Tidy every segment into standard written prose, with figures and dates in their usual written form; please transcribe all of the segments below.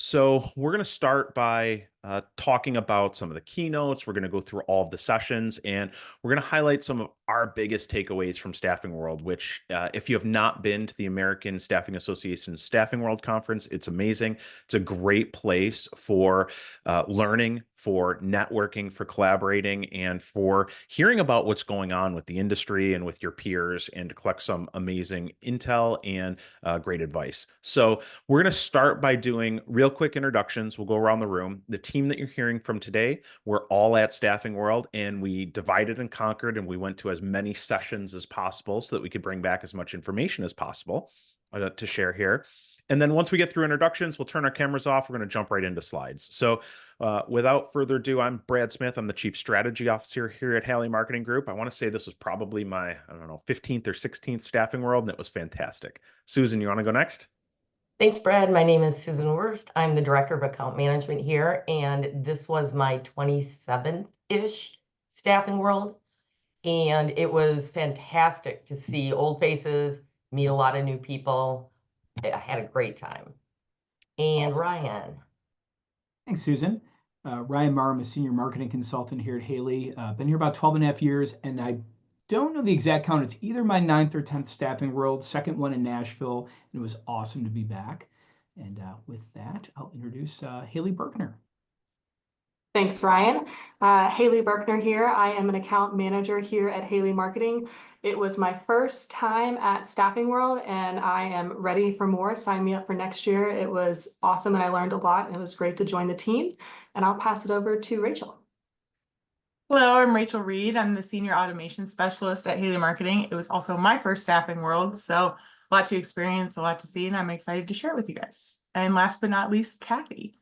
So we're going to start by talking about some of the keynotes. We're going to go through all of the sessions, and we're going to highlight some of our biggest takeaways from Staffing World, which if you have not been to the American Staffing Association's Staffing World Conference, it's amazing. It's a great place for learning, for networking, for collaborating, and for hearing about what's going on with the industry and with your peers, and to collect some amazing intel and great advice. So we're going to start by doing real quick introductions. We'll go around the room. The team that you're hearing from today, we're all at Staffing World, and we divided and conquered, and we went to as many sessions as possible so that we could bring back as much information as possible to share here. And then once we get through introductions, we'll turn our cameras off. We're going to jump right into slides. So without further ado, I'm Brad Smith. I'm the Chief Strategy Officer here at Haley Marketing Group. I want to say this was probably my, 15th or 16th Staffing World, and it was fantastic. Susan, you want to go next? Thanks, Brad. My name is Susan Wurst. I'm the Director of Account Management here, and this was my 27th-ish Staffing World. And it was fantastic to see old faces, meet a lot of new people. I had a great time. And Awesome. Ryan. Thanks, Susan. Ryan Marr, I'm a senior marketing consultant here at Haley. Been here about 12 and a half years, and I don't know the exact count. It's either my 9th or 10th Staffing World, second one in Nashville, and it was awesome to be back. And with that, I'll introduce Haley Berkner. Thanks, Ryan. Haley Berkner here. I am an account manager here at Haley Marketing. It was my first time at Staffing World, and I am ready for more. Sign me up for next year. It was awesome, and I learned a lot, and it was great to join the team. And I'll pass it over to Rachel. Hello, I'm Rachel Reed. I'm the Senior Automation Specialist at Haley Marketing. It was also my first Staffing World, so a lot to experience, a lot to see, and I'm excited to share with you guys. And last but not least, Kathy.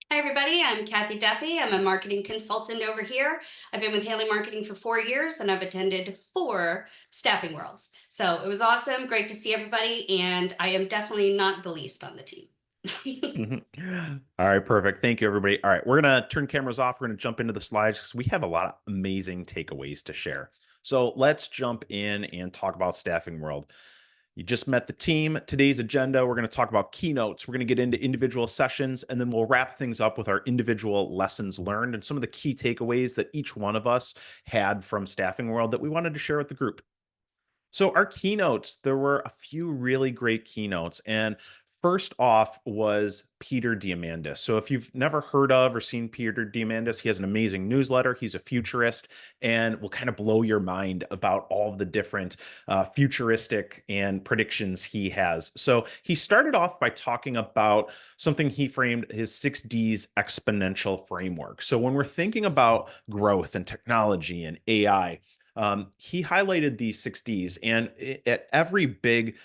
Hi, everybody. I'm Kathy Duffy. I'm a marketing consultant over here. I've been with Haley Marketing for 4 years, and I've attended 4 Staffing Worlds. So it was awesome. Great to see everybody. And I am definitely not the least on the team. All right, perfect. Thank you, everybody. All right, we're going to turn cameras off. We're going to jump into the slides because we have a lot of amazing takeaways to share. So let's jump in and talk about Staffing World. You just met the team. Today's agenda, we're going to talk about keynotes. We're going to get into individual sessions, and then we'll wrap things up with our individual lessons learned and some of the key takeaways that each one of us had from Staffing World that we wanted to share with the group. So our keynotes, there were a few really great keynotes, and first off was Peter Diamandis. So if you've never heard of or seen Peter Diamandis, he has an amazing newsletter. He's a futurist and will kind of blow your mind about all of the different futuristic and predictions he has. So he started off by talking about something he framed his 6Ds exponential framework. So when we're thinking about growth and technology and AI, he highlighted these 6Ds, and at every big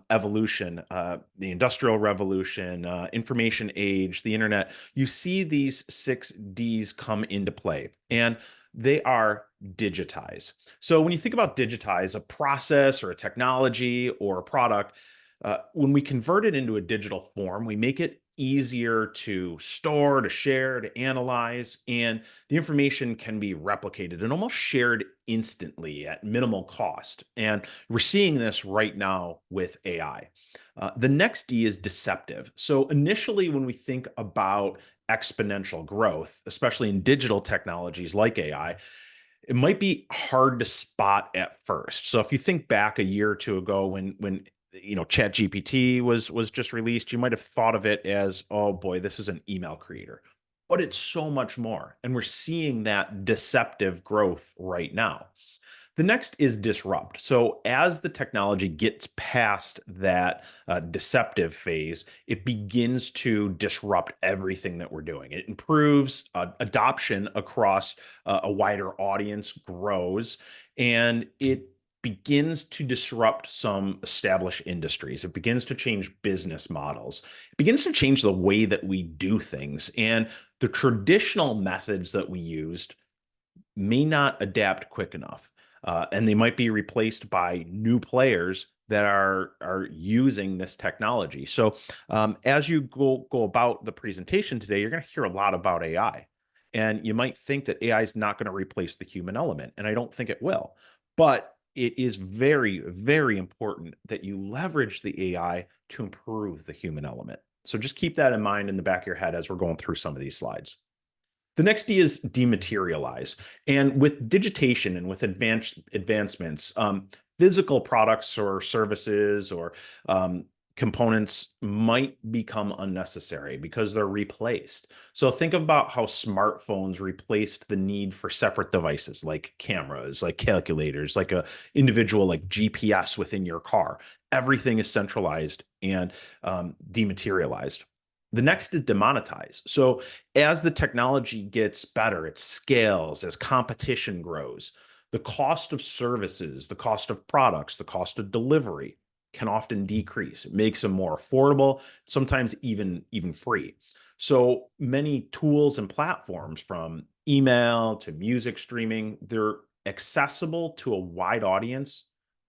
evolution, the Industrial Revolution, information age, the internet, you see these 6Ds come into play, and they are digitize. So when you think about digitize, a process or a technology or a product, when we convert it into a digital form, we make it easier to store, to share, to analyze, and the information can be replicated and almost shared instantly at minimal cost. And we're seeing this right now with AI. The next D is deceptive. So initially, when we think about exponential growth, especially in digital technologies like AI, it might be hard to spot at first. So if you think back a year or two ago when ChatGPT was just released, you might have thought of it as, oh boy, this is an email creator. But it's so much more. And we're seeing that deceptive growth right now. The next is disrupt. So as the technology gets past that deceptive phase, it begins to disrupt everything that we're doing. It improves adoption across a wider audience, grows, and it begins to disrupt some established industries. It begins to change business models. It begins to change the way that we do things. And the traditional methods that we used may not adapt quick enough. And they might be replaced by new players that are using this technology. So as you go about the presentation today, you're going to hear a lot about AI. And you might think that AI is not going to replace the human element. And I don't think it will. But it is very, very important that you leverage the AI to improve the human element. So just keep that in mind in the back of your head as we're going through some of these slides. The next D is dematerialize. And with digitation and with advancements, physical products or services or components might become unnecessary because they're replaced. So think about how smartphones replaced the need for separate devices like cameras, like calculators, like a individual like GPS within your car. Everything is centralized and dematerialized. The next is demonetize. So as the technology gets better, it scales, as competition grows, the cost of services, the cost of products, the cost of delivery can often decrease. It makes them more affordable, sometimes even free. So many tools and platforms, from email to music streaming, they're accessible to a wide audience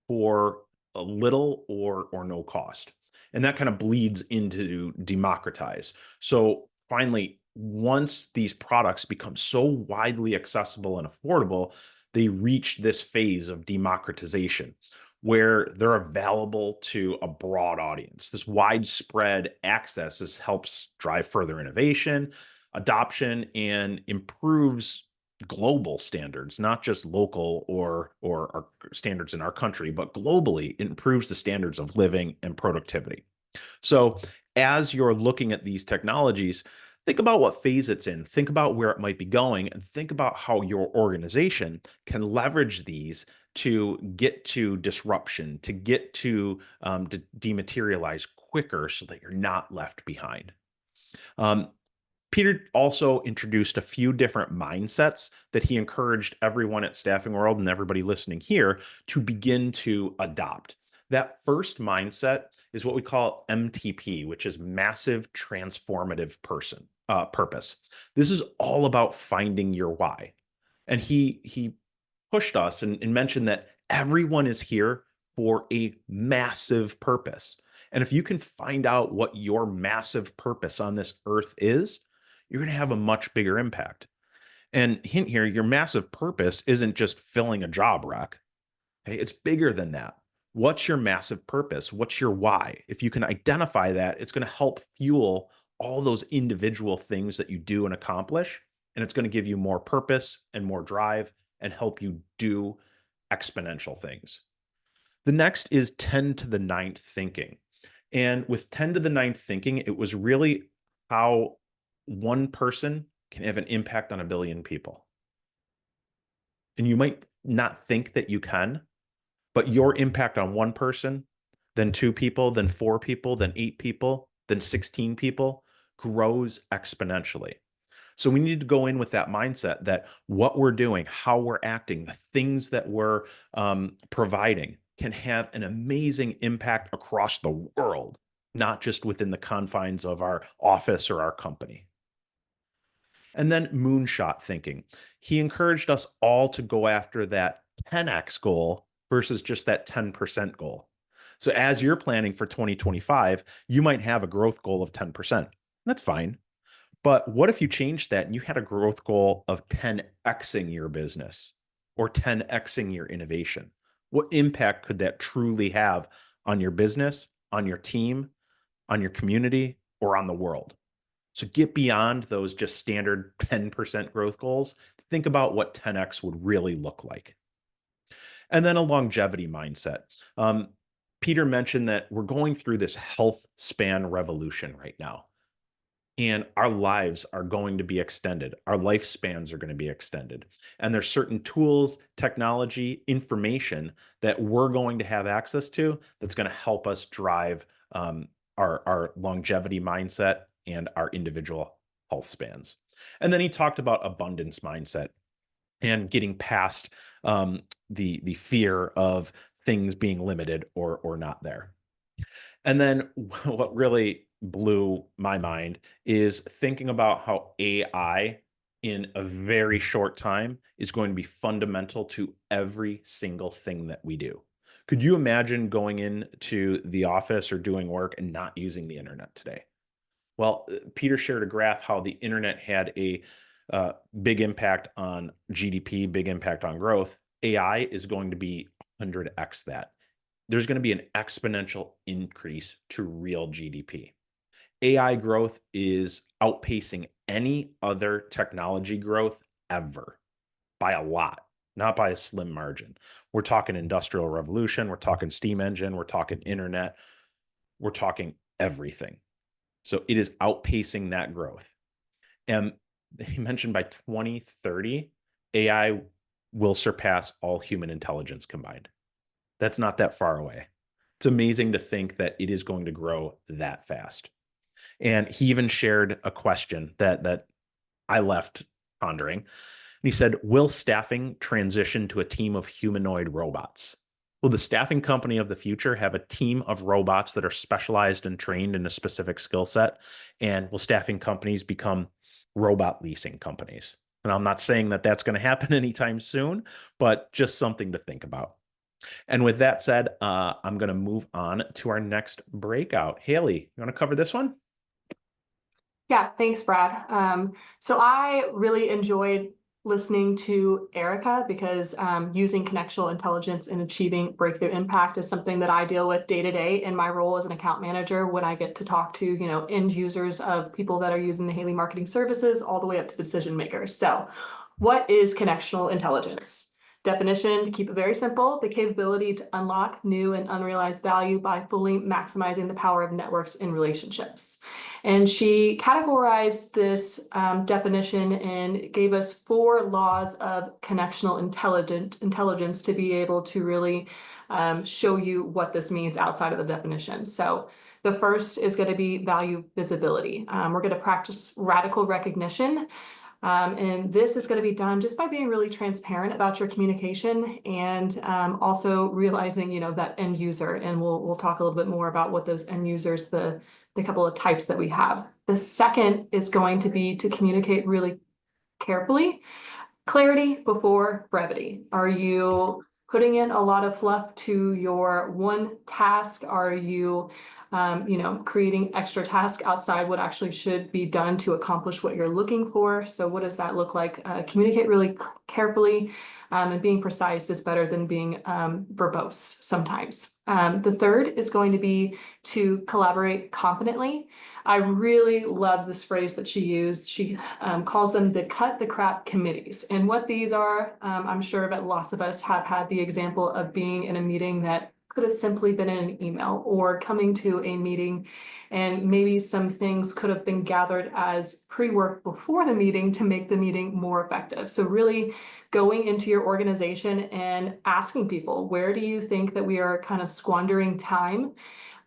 for a little or no cost. And that kind of bleeds into democratize. So finally, once these products become so widely accessible and affordable, they reach this phase of democratization where they're available to a broad audience. This widespread access helps drive further innovation, adoption, and improves global standards, not just local or our standards in our country, but globally. It improves the standards of living and productivity. So as you're looking at these technologies, think about what phase it's in, think about where it might be going, and think about how your organization can leverage these to get to disruption, to get to dematerialize quicker so that you're not left behind. Peter also introduced a few different mindsets that he encouraged everyone at Staffing World and everybody listening here to begin to adopt. That first mindset is what we call MTP, which is massive transformative purpose. This is all about finding your why. And he pushed us and mentioned that everyone is here for a massive purpose. And if you can find out what your massive purpose on this earth is, you're going to have a much bigger impact. And hint here, your massive purpose isn't just filling a job rack. Okay, it's bigger than that. What's your massive purpose? What's your why? If you can identify that, it's going to help fuel all those individual things that you do and accomplish. And it's going to give you more purpose and more drive and help you do exponential things. The next is 10 to the ninth thinking. And with 10 to the ninth thinking, it was really how one person can have an impact on a billion people. And you might not think that you can, but your impact on one person, then two people, then four people, then 8 people, then 16 people grows exponentially. So we need to go in with that mindset that what we're doing, how we're acting, the things that we're providing can have an amazing impact across the world, not just within the confines of our office or our company. And then moonshot thinking. He encouraged us all to go after that 10x goal versus just that 10% goal. So as you're planning for 2025, you might have a growth goal of 10%. That's fine. But what if you changed that and you had a growth goal of 10xing your business or 10xing your innovation? What impact could that truly have on your business, on your team, on your community, or on the world? So get beyond those just standard 10% growth goals. Think about what 10x would really look like. And then a longevity mindset. Peter mentioned that we're going through this health span revolution right now. And our lives are going to be extended. Our lifespans are going to be extended. And there's certain tools, technology, information that we're going to have access to that's going to help us drive our longevity mindset and our individual health spans. And then he talked about abundance mindset and getting past the fear of things being limited or not there. And then what really blew my mind is thinking about how AI in a very short time is going to be fundamental to every single thing that we do. Could you imagine going into the office or doing work and not using the internet today? Well, Peter shared a graph how the internet had a big impact on GDP, big impact on growth. AI is going to be 100x that. There's going to be an exponential increase to real GDP. AI growth is outpacing any other technology growth ever by a lot, not by a slim margin. We're talking industrial revolution, we're talking steam engine, we're talking internet, we're talking everything. So it is outpacing that growth. And they mentioned by 2030, AI will surpass all human intelligence combined. That's not that far away. It's amazing to think that it is going to grow that fast. And he even shared a question that I left pondering. And he said, will staffing transition to a team of humanoid robots? Will the staffing company of the future have a team of robots that are specialized and trained in a specific skill set? And will staffing companies become robot leasing companies? And I'm not saying that that's going to happen anytime soon, but just something to think about. And with that said, I'm going to move on to our next breakout. Haley, you want to cover this one? Yeah, thanks, Brad. So I really enjoyed listening to Erica because using connectional intelligence and achieving breakthrough impact is something that I deal with day to day in my role as an account manager when I get to talk to, end users of people that are using the Haley marketing services all the way up to the decision makers. So what is connectional intelligence? Definition, to keep it very simple, the capability to unlock new and unrealized value by fully maximizing the power of networks and relationships. And she categorized this definition and gave us 4 laws of connectional intelligence to be able to really show you what this means outside of the definition. So the first is going to be value visibility. We're going to practice radical recognition. And this is going to be done just by being really transparent about your communication and also realizing, that end user. And we'll talk a little bit more about what those end users, the couple of types that we have. The second is going to be to communicate really carefully. Clarity before brevity. Are you putting in a lot of fluff to your one task? Are you creating extra tasks outside what actually should be done to accomplish what you're looking for? So what does that look like? Communicate really carefully, and being precise is better than being verbose sometimes. The third is going to be to collaborate competently. I really love this phrase that she used. She calls them the cut the crap committees. And what these are, I'm sure that lots of us have had the example of being in a meeting that could have simply been in an email, or coming to a meeting and maybe some things could have been gathered as pre-work before the meeting to make the meeting more effective. So really going into your organization and asking people, where do you think that we are kind of squandering time?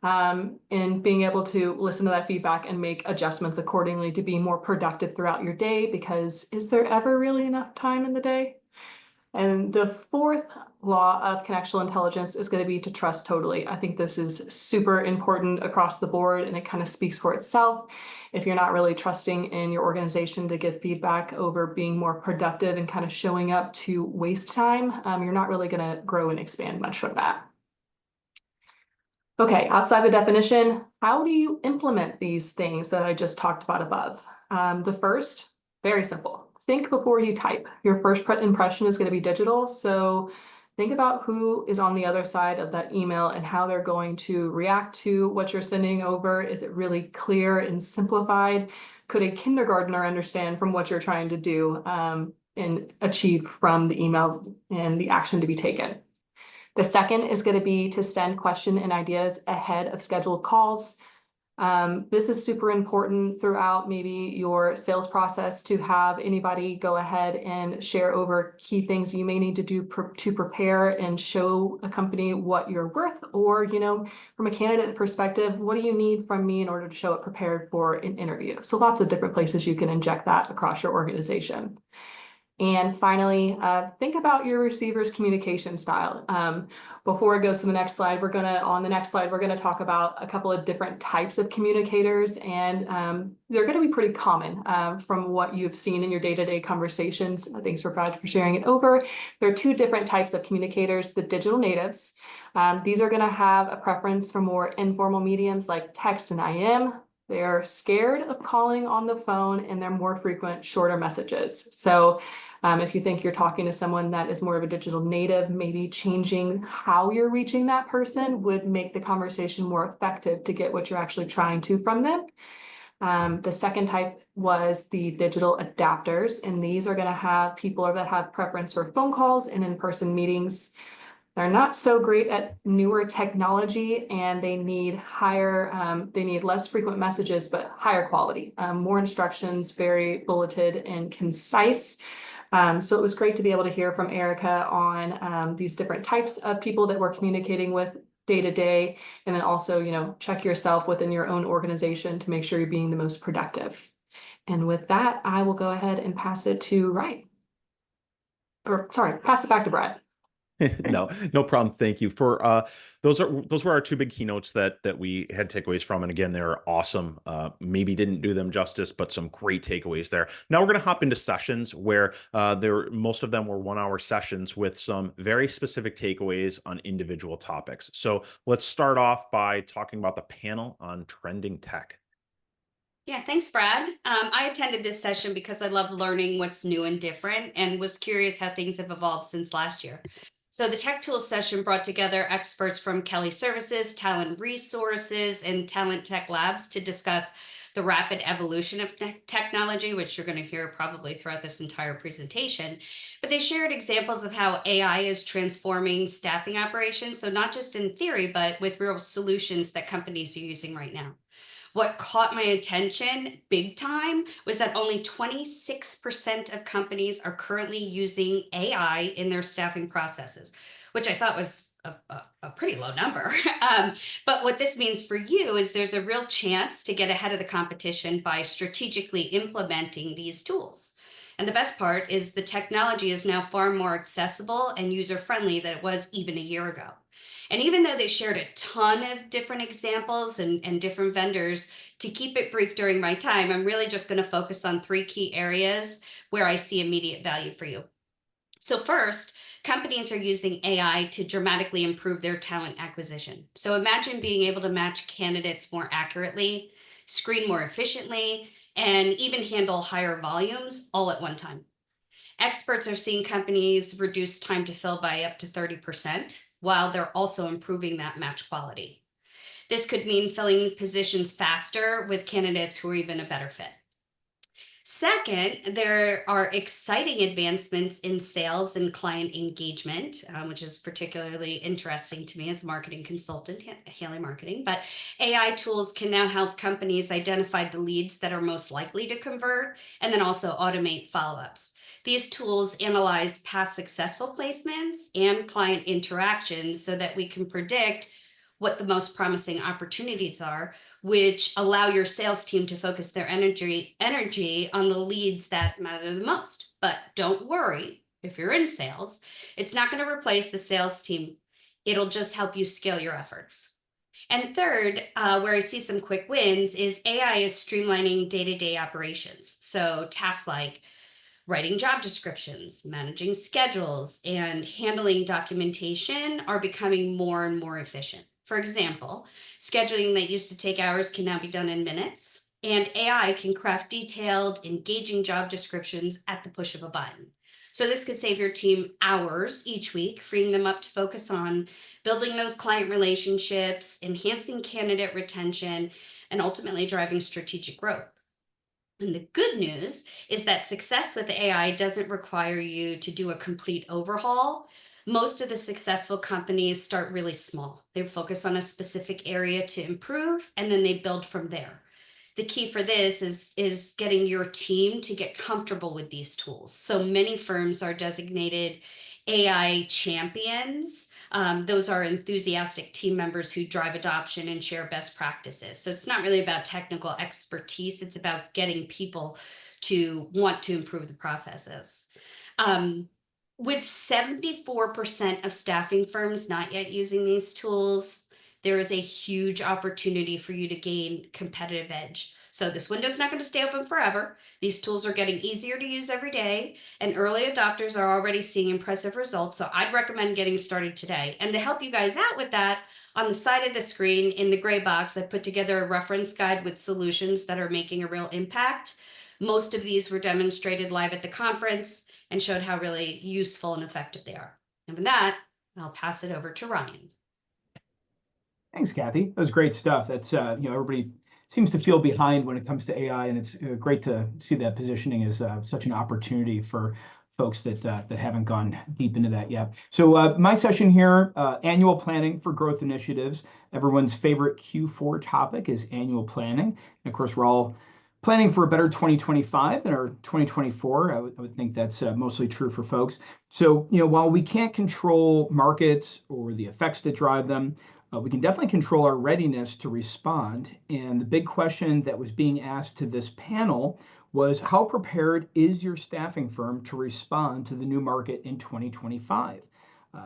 And being able to listen to that feedback and make adjustments accordingly to be more productive throughout your day, because is there ever really enough time in the day? And the fourth law of connectional intelligence is going to be to trust totally. I think this is super important across the board, and it kind of speaks for itself. If you're not really trusting in your organization to give feedback over being more productive and kind of showing up to waste time, you're not really going to grow and expand much from that. Okay, outside the definition, how do you implement these things that I just talked about above? The first, very simple. Think before you type. Your first impression is going to be digital, so think about who is on the other side of that email and how they're going to react to what you're sending over. Is it really clear and simplified? Could a kindergartner understand from what you're trying to do and achieve from the email and the action to be taken? The second is going to be to send questions and ideas ahead of scheduled calls. This is super important throughout maybe your sales process, to have anybody go ahead and share over key things you may need to do to prepare and show a company what you're worth, or, from a candidate perspective, what do you need from me in order to show up prepared for an interview? So lots of different places you can inject that across your organization. And finally, think about your receiver's communication style. Before it goes to the next slide, we're going to talk about a couple of different types of communicators, and they're going to be pretty common from what you've seen in your day-to-day conversations. Thanks for Brad for sharing it over. There are 2 different types of communicators: the digital natives. These are going to have a preference for more informal mediums like text and IM. They're scared of calling on the phone, and they're more frequent, shorter messages. So if you think you're talking to someone that is more of a digital native, maybe changing how you're reaching that person would make the conversation more effective to get what you're actually trying to from them. The second type was the digital adapters, and these are going to have people that have preference for phone calls and in-person meetings. They're not so great at newer technology, and they need less frequent messages, but higher quality, more instructions, very bulleted and concise. So it was great to be able to hear from Erica on these different types of people that we're communicating with day to day, and then also, check yourself within your own organization to make sure you're being the most productive. And with that, I will go ahead and pass it to Ryan. Or sorry, pass it back to Brad. No problem. Thank you for those were our two big keynotes that we had takeaways from, and again, they're awesome. Maybe didn't do them justice, but some great takeaways there. Now we're going to hop into sessions where most of them were 1-hour sessions with some very specific takeaways on individual topics. So let's start off by talking about the panel on trending tech. Yeah, thanks, Brad. I attended this session because I love learning what's new and different and was curious how things have evolved since last year. So the Tech Tools session brought together experts from Kelly Services, Talent Resources, and Talent Tech Labs to discuss the rapid evolution of technology, which you're going to hear probably throughout this entire presentation. But they shared examples of how AI is transforming staffing operations. So not just in theory, but with real solutions that companies are using right now. What caught my attention big time was that only 26% of companies are currently using AI in their staffing processes, which I thought was a pretty low number. But what this means for you is there's a real chance to get ahead of the competition by strategically implementing these tools. And the best part is the technology is now far more accessible and user-friendly than it was even a year ago. And even though they shared a ton of different examples and different vendors, to keep it brief during my time, I'm really just going to focus on 3 key areas where I see immediate value for you. So first, companies are using AI to dramatically improve their talent acquisition. So imagine being able to match candidates more accurately, screen more efficiently, and even handle higher volumes all at one time. Experts are seeing companies reduce time to fill by up to 30%, while they're also improving that match quality. This could mean filling positions faster with candidates who are even a better fit. Second, there are exciting advancements in sales and client engagement, which is particularly interesting to me as a marketing consultant, Haley Marketing. But AI tools can now help companies identify the leads that are most likely to convert and then also automate follow-ups. These tools analyze past successful placements and client interactions so that we can predict what the most promising opportunities are, which allow your sales team to focus their energy on the leads that matter the most. But don't worry, if you're in sales, it's not going to replace the sales team. It'll just help you scale your efforts. And third, where I see some quick wins is AI is streamlining day-to-day operations. So tasks like writing job descriptions, managing schedules, and handling documentation are becoming more and more efficient. For example, scheduling that used to take hours can now be done in minutes, and AI can craft detailed, engaging job descriptions at the push of a button. So this could save your team hours each week, freeing them up to focus on building those client relationships, enhancing candidate retention, and ultimately driving strategic growth. And the good news is that success with AI doesn't require you to do a complete overhaul. Most of the successful companies start really small. They focus on a specific area to improve, and then they build from there. The key for this is getting your team to get comfortable with these tools. So many firms are designated AI champions. Those are enthusiastic team members who drive adoption and share best practices. So it's not really about technical expertise. It's about getting people to want to improve the processes. With 74% of staffing firms not yet using these tools, there is a huge opportunity for you to gain competitive edge. So this window's not going to stay open forever. These tools are getting easier to use every day, and early adopters are already seeing impressive results. So I'd recommend getting started today. And to help you guys out with that, on the side of the screen in the gray box, I put together a reference guide with solutions that are making a real impact. Most of these were demonstrated live at the conference and showed how really useful and effective they are. And with that, I'll pass it over to Ryan. Thanks, Kathy. That was great stuff. That's everybody seems to feel behind when it comes to AI, and it's great to see that positioning as such an opportunity for folks that haven't gone deep into that yet. So my session here, annual planning for growth initiatives. Everyone's favorite Q4 topic is annual planning. And of course, we're all planning for a better 2025 than our 2024. I would think that's mostly true for folks. So, while we can't control markets or the effects that drive them, we can definitely control our readiness to respond. And the big question that was being asked to this panel was, how prepared is your staffing firm to respond to the new market in 2025?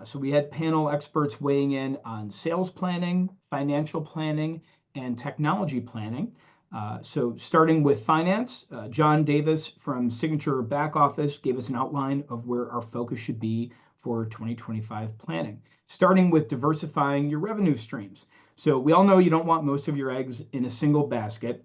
So we had panel experts weighing in on sales planning, financial planning, and technology planning. So starting with finance, John Davis from Signature Back Office gave us an outline of where our focus should be for 2025 planning, starting with diversifying your revenue streams. So we all know you don't want most of your eggs in a single basket,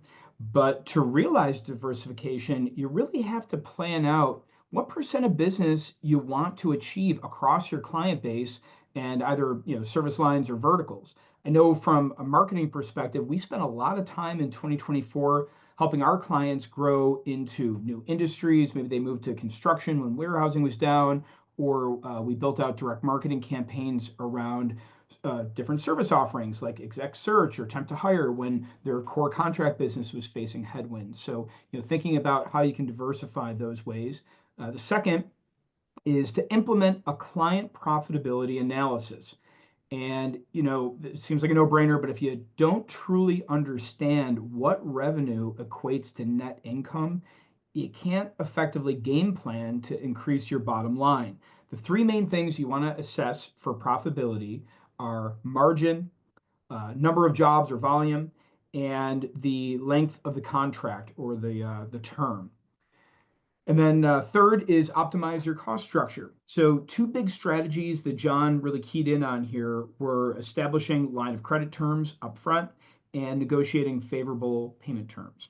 but to realize diversification, you really have to plan out what percent of business you want to achieve across your client base and either service lines or verticals. I know from a marketing perspective, we spent a lot of time in 2024 helping our clients grow into new industries. Maybe they moved to construction when warehousing was down, or we built out direct marketing campaigns around different service offerings like exec search or temp to hire when their core contract business was facing headwinds. So, thinking about how you can diversify those ways. The second is to implement a client profitability analysis. And, it seems like a no-brainer, but if you don't truly understand what revenue equates to net income, you can't effectively game plan to increase your bottom line. The three main things you want to assess for profitability are margin, number of jobs or volume, and the length of the contract or the term. And then third is optimize your cost structure. So two big strategies that John really keyed in on here were establishing line of credit terms upfront and negotiating favorable payment terms.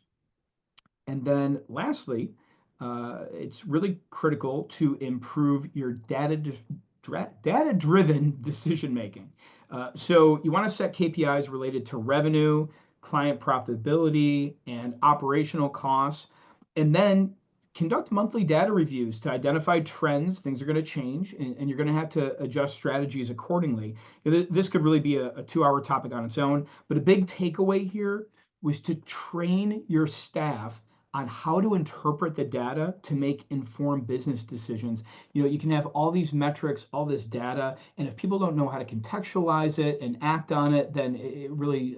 And then lastly, it's really critical to improve your data-driven decision making. So you want to set KPIs related to revenue, client profitability, and operational costs, and then conduct monthly data reviews to identify trends. Things are going to change, and you're going to have to adjust strategies accordingly. This could really be a 2-hour topic on its own, but a big takeaway here was to train your staff on how to interpret the data to make informed business decisions. You can have all these metrics, all this data, and if people don't know how to contextualize it and act on it, then it really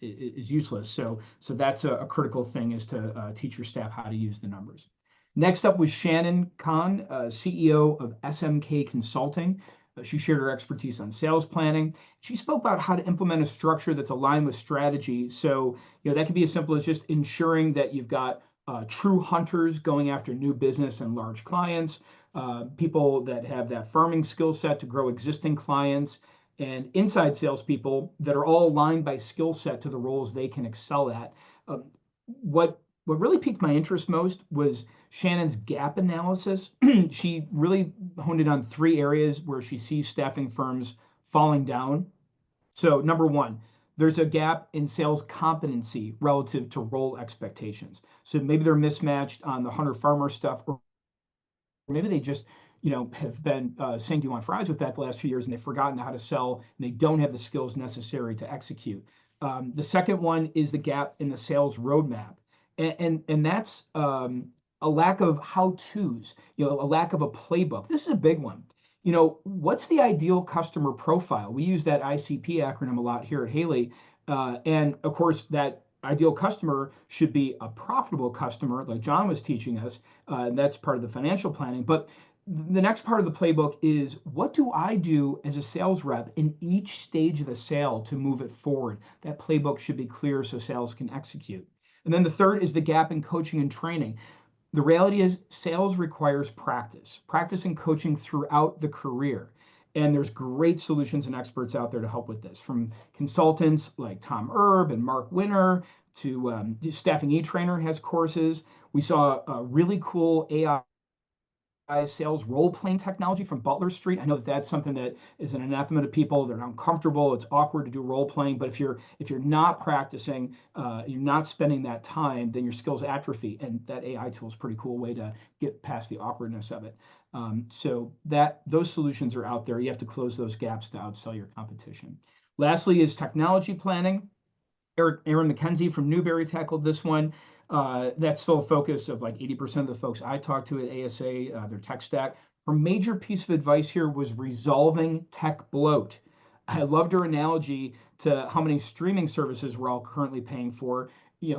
is useless. So that's a critical thing, is to teach your staff how to use the numbers. Next up was Shannon Kahn, CEO of SMK Consulting. She shared her expertise on sales planning. She spoke about how to implement a structure that's aligned with strategy. So, that can be as simple as just ensuring that you've got true hunters going after new business and large clients, people that have that farming skill set to grow existing clients, and inside salespeople that are all aligned by skill set to the roles they can excel at. What really piqued my interest most was Shannon's gap analysis. She really honed in on 3 areas where she sees staffing firms falling down. So number one, there's a gap in sales competency relative to role expectations. So maybe they're mismatched on the hunter-farmer stuff, or maybe they just have been saying, do you want fries with that the last few years, and they've forgotten how to sell, and they don't have the skills necessary to execute. The second one is the gap in the sales roadmap. And that's a lack of how-tos, a lack of a playbook. This is a big one. What's the ideal customer profile? We use that ICP acronym a lot here at Haley. And of course, that ideal customer should be a profitable customer, like John was teaching us. And that's part of the financial planning. But the next part of the playbook is, what do I do as a sales rep in each stage of the sale to move it forward? That playbook should be clear so sales can execute. And then the third is the gap in coaching and training. The reality is sales requires practice and coaching throughout the career. And there's great solutions and experts out there to help with this, from consultants like Tom Erb and Mark Winter to Staffing E-Trainer has courses. We saw a really cool AI sales role-playing technology from Butler Street. I know that that's something that is an anathema to people. They're uncomfortable. It's awkward to do role-playing. But if you're not practicing, you're not spending that time, then your skills atrophy. And that AI tool is a pretty cool way to get past the awkwardness of it. So those solutions are out there. You have to close those gaps to outsell your competition. Lastly is technology planning. Aaron McKenzie from Newberry tackled this one. That's still a focus of like 80% of the folks I talked to at ASA, their tech stack. Her major piece of advice here was resolving tech bloat. I loved her analogy to how many streaming services we're all currently paying for.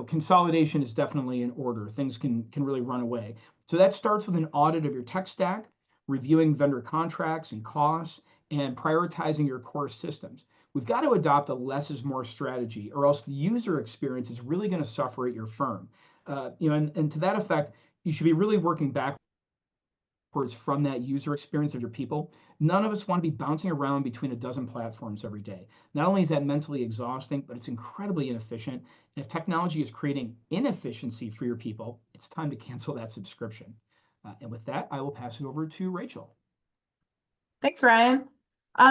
Consolidation is definitely in order. Things can really run away. So that starts with an audit of your tech stack, reviewing vendor contracts and costs, and prioritizing your core systems. We've got to adopt a less is more strategy, or else the user experience is really going to suffer at your firm. And to that effect, you should be really working backwards from that user experience of your people. None of us want to be bouncing around between a dozen platforms every day. Not only is that mentally exhausting, but it's incredibly inefficient. And if technology is creating inefficiency for your people, it's time to cancel that subscription. And with that, I will pass it over to Rachel. Thanks, Ryan.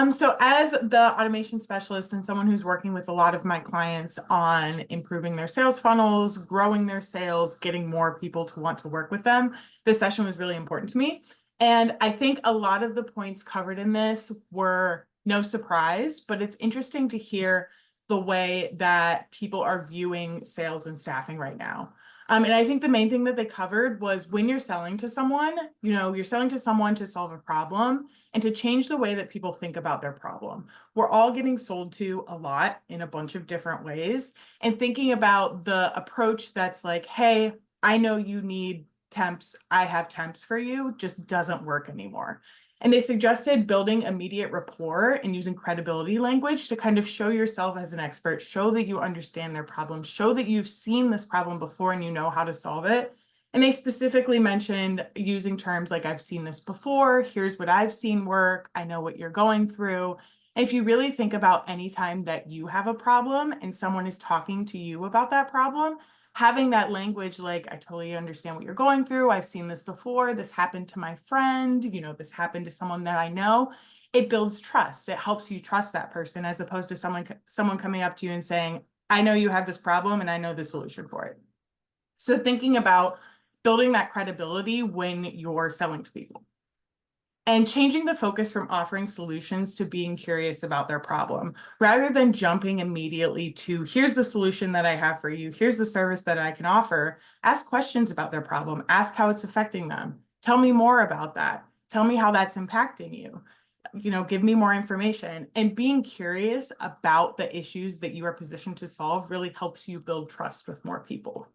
So as the automation specialist and someone who's working with a lot of my clients on improving their sales funnels, growing their sales, getting more people to want to work with them, this session was really important to me. And I think a lot of the points covered in this were no surprise, but it's interesting to hear the way that people are viewing sales and staffing right now. And I think the main thing that they covered was when you're selling to someone, you're selling to someone to solve a problem and to change the way that people think about their problem. We're all getting sold to a lot in a bunch of different ways, and thinking about the approach that's like, hey, I know you need temps, I have temps for you, just doesn't work anymore. And they suggested building immediate rapport and using credibility language to kind of show yourself as an expert, show that you understand their problem, show that you've seen this problem before and you know how to solve it. And they specifically mentioned using terms like, I've seen this before, here's what I've seen work, I know what you're going through. And if you really think about any time that you have a problem and someone is talking to you about that problem, having that language like, I totally understand what you're going through, I've seen this before, this happened to my friend, this happened to someone that I know, it builds trust. It helps you trust that person, as opposed to someone coming up to you and saying, I know you have this problem and I know the solution for it. So thinking about building that credibility when you're selling to people. And changing the focus from offering solutions to being curious about their problem, rather than jumping immediately to, here's the solution that I have for you, here's the service that I can offer. Ask questions about their problem, ask how it's affecting them. Tell me more about that. Tell me how that's impacting you. Give me more information. And being curious about the issues that you are positioned to solve really helps you build trust with more people.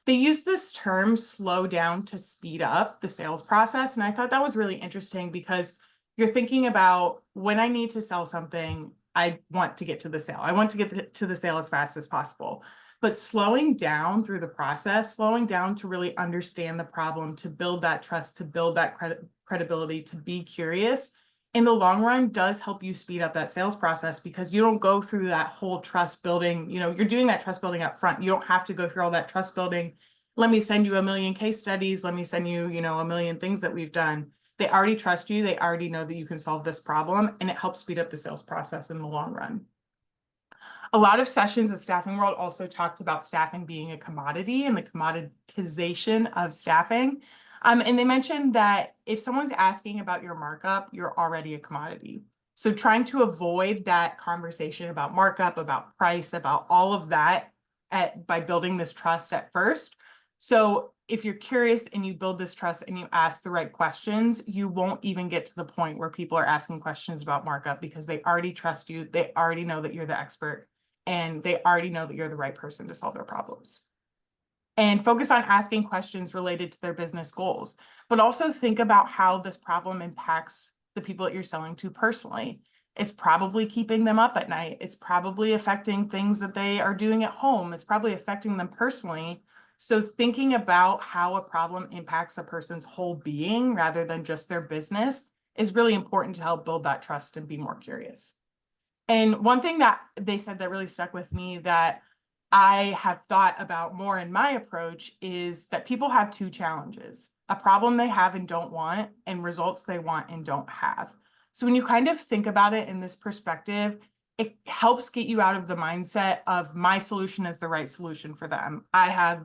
They use this term slow down to speed up the sales process. And I thought that was really interesting, because you're thinking about, when I need to sell something, I want to get to the sale. I want to get to the sale as fast as possible. But slowing down through the process, slowing down to really understand the problem, to build that trust, to build that credibility, to be curious, in the long run does help you speed up that sales process, because you don't go through that whole trust building. You're doing that trust building up front. You don't have to go through all that trust building. Let me send you a million case studies. Let me send you, a million things that we've done. They already trust you. They already know that you can solve this problem, and it helps speed up the sales process in the long run. A lot of sessions at Staffing World also talked about staffing being a commodity and the commoditization of staffing. And they mentioned that if someone's asking about your markup, you're already a commodity. So trying to avoid that conversation about markup, about price, about all of that by building this trust at first. So if you're curious and you build this trust and you ask the right questions, you won't even get to the point where people are asking questions about markup, because they already trust you. They already know that you're the expert, and they already know that you're the right person to solve their problems. And focus on asking questions related to their business goals, but also think about how this problem impacts the people that you're selling to personally. It's probably keeping them up at night. It's probably affecting things that they are doing at home. It's probably affecting them personally. So thinking about how a problem impacts a person's whole being rather than just their business is really important to help build that trust and be more curious. And one thing that they said that really stuck with me, that I have thought about more in my approach is that people have two challenges: a problem they have and don't want, and results they want and don't have. So when you kind of think about it in this perspective, it helps get you out of the mindset of my solution is the right solution for them. I have,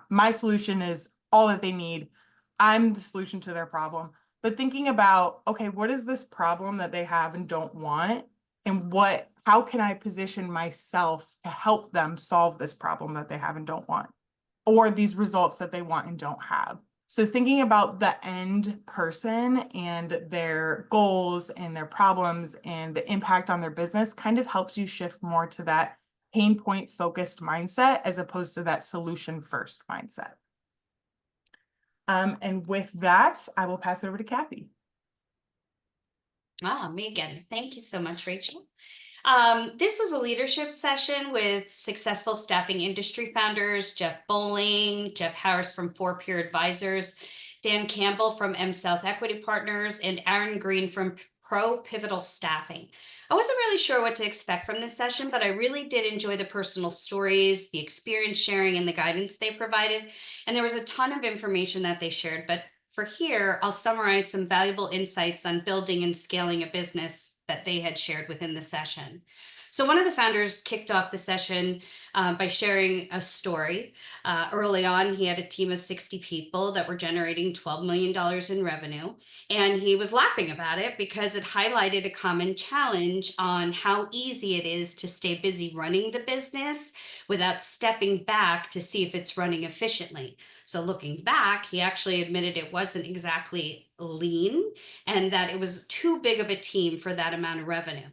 my solution is all that they need. I'm the solution to their problem. But thinking about, okay, what is this problem that they have and don't want? And how can I position myself to help them solve this problem that they have and don't want, or these results that they want and don't have? So thinking about the end person and their goals and their problems and the impact on their business kind of helps you shift more to that pain point focused mindset as opposed to that solution first mindset. And with that, I will pass it over to Kathy. Me again. Thank you so much, Rachel. This was a leadership session with successful staffing industry founders, Jeff Bowling, Jeff Harris from 4 Peer Advisors, Dan Campbell from M South Equity Partners, and Aaron Green from Pro Pivotal Staffing. I wasn't really sure what to expect from this session, but I really did enjoy the personal stories, the experience sharing, and the guidance they provided. And there was a ton of information that they shared, but for here, I'll summarize some valuable insights on building and scaling a business that they had shared within the session. So one of the founders kicked off the session by sharing a story. Early on, he had a team of 60 people that were generating $12 million in revenue. And he was laughing about it because it highlighted a common challenge on how easy it is to stay busy running the business without stepping back to see if it's running efficiently. So looking back, he actually admitted it wasn't exactly lean and that it was too big of a team for that amount of revenue.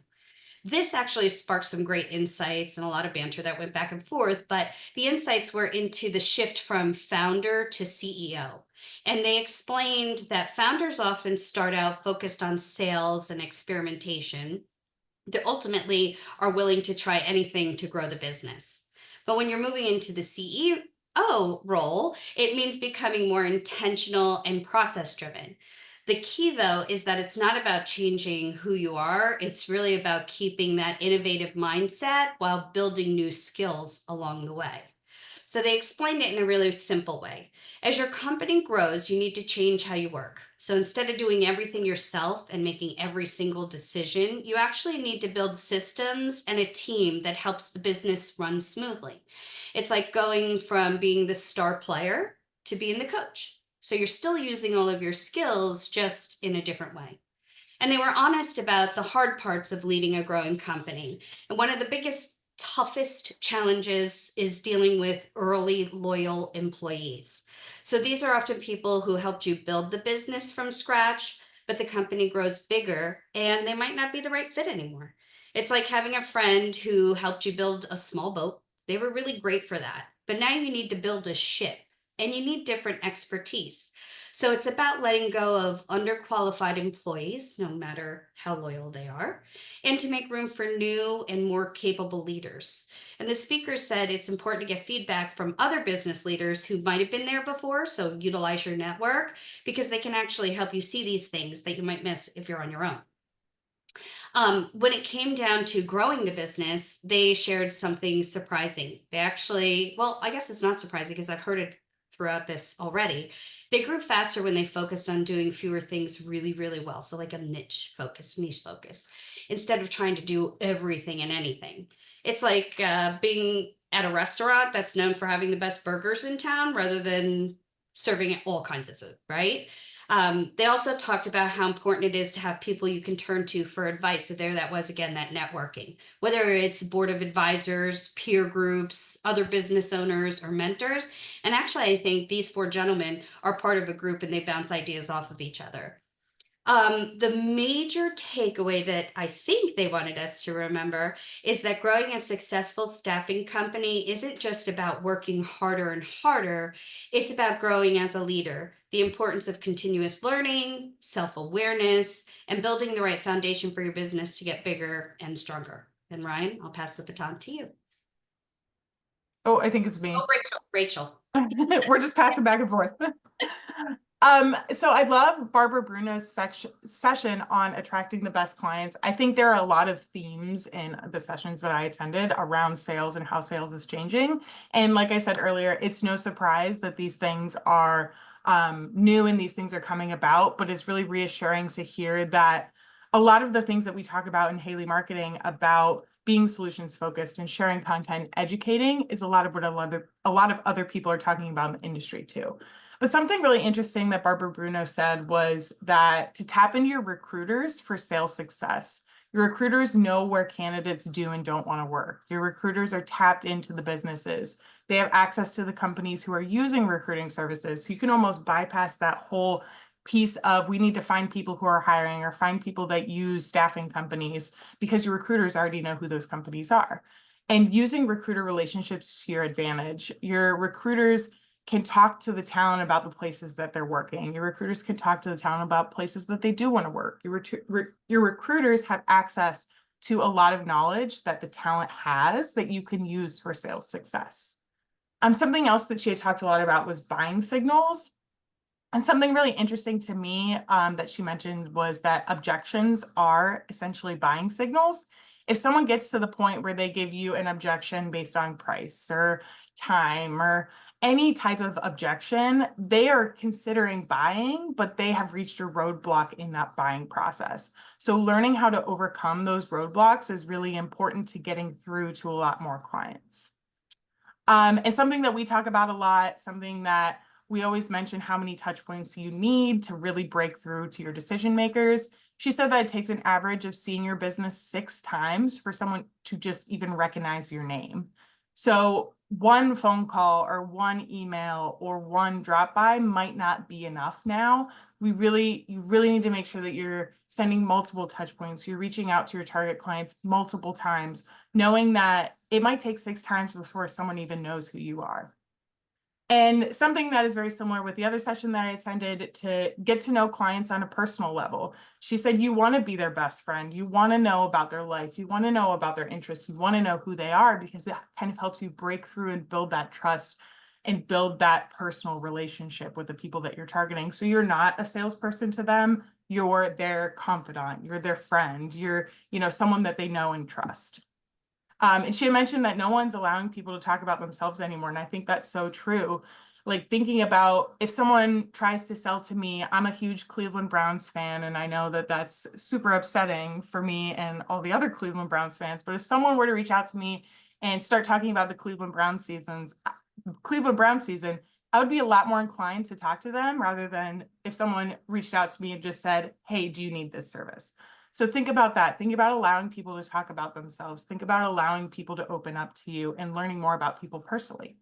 This actually sparked some great insights and a lot of banter that went back and forth, but the insights were into the shift from founder to CEO. And they explained that founders often start out focused on sales and experimentation. They ultimately are willing to try anything to grow the business. But when you're moving into the CEO role, it means becoming more intentional and process driven. The key, though, is that it's not about changing who you are. It's really about keeping that innovative mindset while building new skills along the way. So they explained it in a really simple way. As your company grows, you need to change how you work. So instead of doing everything yourself and making every single decision, you actually need to build systems and a team that helps the business run smoothly. It's like going from being the star player to being the coach. So you're still using all of your skills, just in a different way. And they were honest about the hard parts of leading a growing company. And one of the biggest, toughest challenges is dealing with early loyal employees. So these are often people who helped you build the business from scratch, but the company grows bigger and they might not be the right fit anymore. It's like having a friend who helped you build a small boat. They were really great for that, but now you need to build a ship and you need different expertise. So it's about letting go of underqualified employees, no matter how loyal they are, and to make room for new and more capable leaders. And the speaker said it's important to get feedback from other business leaders who might have been there before. So utilize your network because they can actually help you see these things that you might miss if you're on your own. When it came down to growing the business, they shared something surprising. They actually, well, I guess it's not surprising because I've heard it throughout this already. They grew faster when they focused on doing fewer things really, really well. So like a niche focus, instead of trying to do everything and anything. It's like being at a restaurant that's known for having the best burgers in town rather than serving all kinds of food, right? They also talked about how important it is to have people you can turn to for advice. So there that was again, that networking, whether it's board of advisors, peer groups, other business owners, or mentors. And actually, I think these 4 gentlemen are part of a group and they bounce ideas off of each other. The major takeaway that I think they wanted us to remember is that growing a successful staffing company isn't just about working harder and harder. It's about growing as a leader, the importance of continuous learning, self-awareness, and building the right foundation for your business to get bigger and stronger. And Ryan, I'll pass the baton to you. Oh, I think it's me. Oh, Rachel. We're just passing back and forth. So I love Barbara Bruno's session on attracting the best clients. I think there are a lot of themes in the sessions that I attended around sales and how sales is changing. And like I said earlier, it's no surprise that these things are new and these things are coming about, but it's really reassuring to hear that a lot of the things that we talk about in Haley Marketing about being solutions focused and sharing content, educating is a lot of what a lot of other people are talking about in the industry too. But something really interesting that Barbara Bruno said was that to tap into your recruiters for sales success, your recruiters know where candidates do and don't want to work. Your recruiters are tapped into the businesses. They have access to the companies who are using recruiting services. So you can almost bypass that whole piece of we need to find people who are hiring or find people that use staffing companies because your recruiters already know who those companies are. And using recruiter relationships to your advantage, your recruiters can talk to the talent about the places that they're working. Your recruiters can talk to the talent about places that they do want to work. Your recruiters have access to a lot of knowledge that the talent has that you can use for sales success. Something else that she had talked a lot about was buying signals. And something really interesting to me that she mentioned was that objections are essentially buying signals. If someone gets to the point where they give you an objection based on price or time or any type of objection, they are considering buying, but they have reached a roadblock in that buying process. So learning how to overcome those roadblocks is really important to getting through to a lot more clients. And something that we talk about a lot, something that we always mention how many touch points you need to really break through to your decision makers. She said that it takes an average of seeing your business 6 times for someone to just even recognize your name. So one phone call or one email or one drop by might not be enough now. You really need to make sure that you're sending multiple touch points. You're reaching out to your target clients multiple times, knowing that it might take 6 times before someone even knows who you are. And something that is very similar with the other session that I attended, to get to know clients on a personal level. She said you want to be their best friend. You want to know about their life. You want to know about their interests. You want to know who they are because it kind of helps you break through and build that trust and build that personal relationship with the people that you're targeting. So you're not a salesperson to them. You're their confidant. You're their friend. You're, someone that they know and trust. And she mentioned that no one's allowing people to talk about themselves anymore. And I think that's so true. Like thinking about if someone tries to sell to me, I'm a huge Cleveland Browns fan, and I know that that's super upsetting for me and all the other Cleveland Browns fans. But if someone were to reach out to me and start talking about the Cleveland Browns season, I would be a lot more inclined to talk to them rather than if someone reached out to me and just said, hey, do you need this service? So think about that. Think about allowing people to talk about themselves. Think about allowing people to open up to you and learning more about people personally.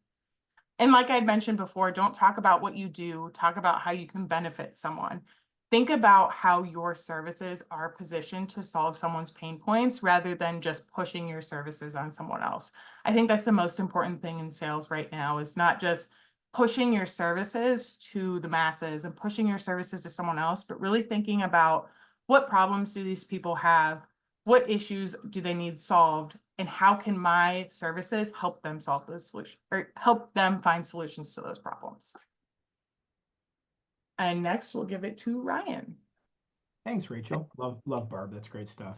And like I'd mentioned before, don't talk about what you do. Talk about how you can benefit someone. Think about how your services are positioned to solve someone's pain points rather than just pushing your services on someone else. I think that's the most important thing in sales right now, is not just pushing your services to the masses and pushing your services to someone else, but really thinking about what problems do these people have? What issues do they need solved? And how can my services help them solve those solutions or help them find solutions to those problems? And next we'll give it to Ryan. Thanks, Rachel. Love Barb. That's great stuff.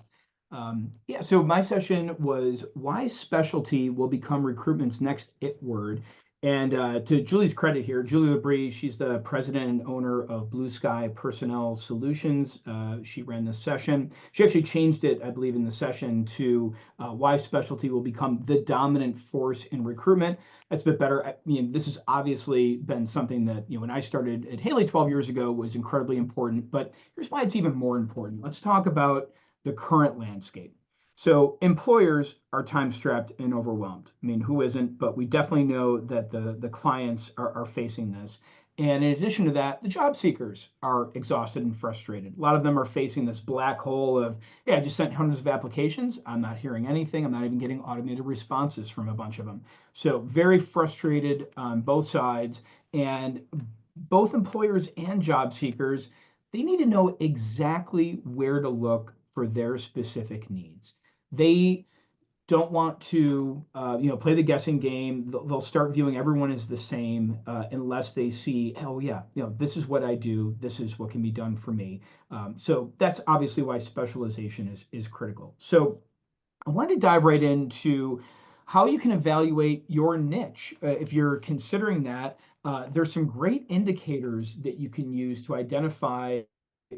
Yeah, so my session was why specialty will become recruitment's next it word. And to Julie's credit here, Julie Labrie, she's the president and owner of Blue Sky Personnel Solutions. She ran this session. She actually changed it, I believe, in the session to why specialty will become the dominant force in recruitment. That's a bit better. I mean, this has obviously been something that, when I started at Haley 12 years ago was incredibly important, but here's why it's even more important. Let's talk about the current landscape. So employers are time-strapped and overwhelmed. I mean, who isn't? But we definitely know that the clients are facing this. And in addition to that, the job seekers are exhausted and frustrated. A lot of them are facing this black hole of, I just sent hundreds of applications. I'm not hearing anything. I'm not even getting automated responses from a bunch of them. So very frustrated on both sides. And both employers and job seekers, they need to know exactly where to look for their specific needs. They don't want to, play the guessing game. They'll start viewing everyone as the same unless they see, oh yeah, this is what I do. This is what can be done for me. So that's obviously why specialization is critical. So I wanted to dive right into how you can evaluate your niche. If you're considering that, there's some great indicators that you can use to identify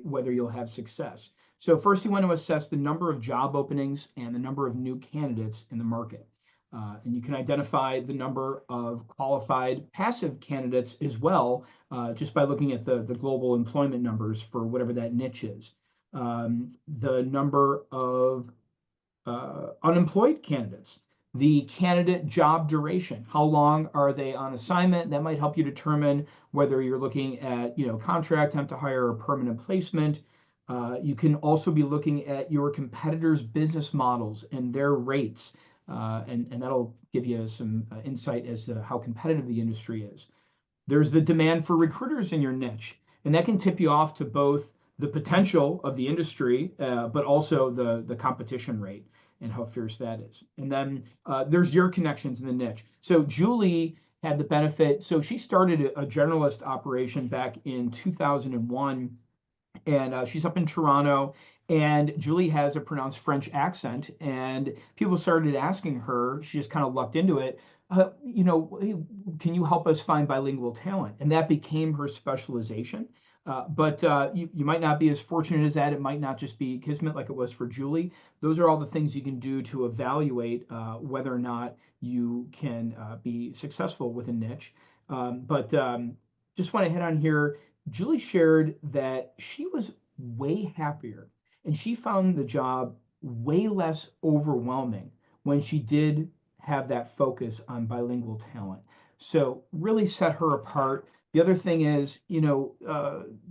whether you'll have success. So first, you want to assess the number of job openings and the number of new candidates in the market. And you can identify the number of qualified passive candidates as well, just by looking at the global employment numbers for whatever that niche is. The number of unemployed candidates, the candidate job duration, how long are they on assignment? That might help you determine whether you're looking at contract, temp to hire, or permanent placement. You can also be looking at your competitors' business models and their rates, and that'll give you some insight as to how competitive the industry is. There's the demand for recruiters in your niche, and that can tip you off to both the potential of the industry, but also the competition rate and how fierce that is. And then there's your connections in the niche. So Julie had the benefit. So she started a generalist operation back in 2001, and she's up in Toronto. And Julie has a pronounced French accent, and people started asking her. She just kind of lucked into it. Hey, can you help us find bilingual talent? And that became her specialization. But you might not be as fortunate as that. It might not just be kismet like it was for Julie. Those are all the things you can do to evaluate whether or not you can be successful with a niche. But just want to hit on here. Julie shared that she was way happier and she found the job way less overwhelming when she did have that focus on bilingual talent. So really set her apart. The other thing is,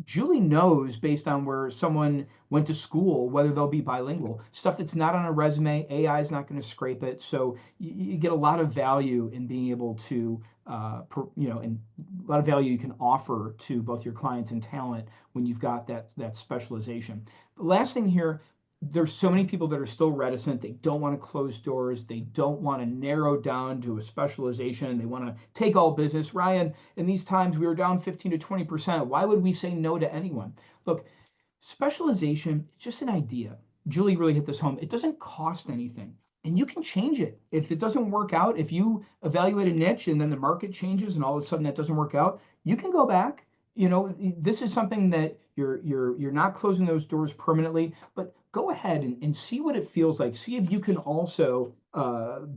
Julie knows based on where someone went to school, whether they'll be bilingual. Stuff that's not on a resume, AI is not going to scrape it. So you get a lot of value in being able to, and a lot of value you can offer to both your clients and talent when you've got that specialization. The last thing here, there's so many people that are still reticent. They don't want to close doors. They don't want to narrow down to a specialization. They want to take all business. Ryan, in these times, we were down 15 to 20%. Why would we say no to anyone? Look, specialization is just an idea. Julie really hit this home. It doesn't cost anything. And you can change it. If it doesn't work out, if you evaluate a niche and then the market changes and all of a sudden that doesn't work out, you can go back. This is something that you're not closing those doors permanently, but go ahead and see what it feels like. See if you can also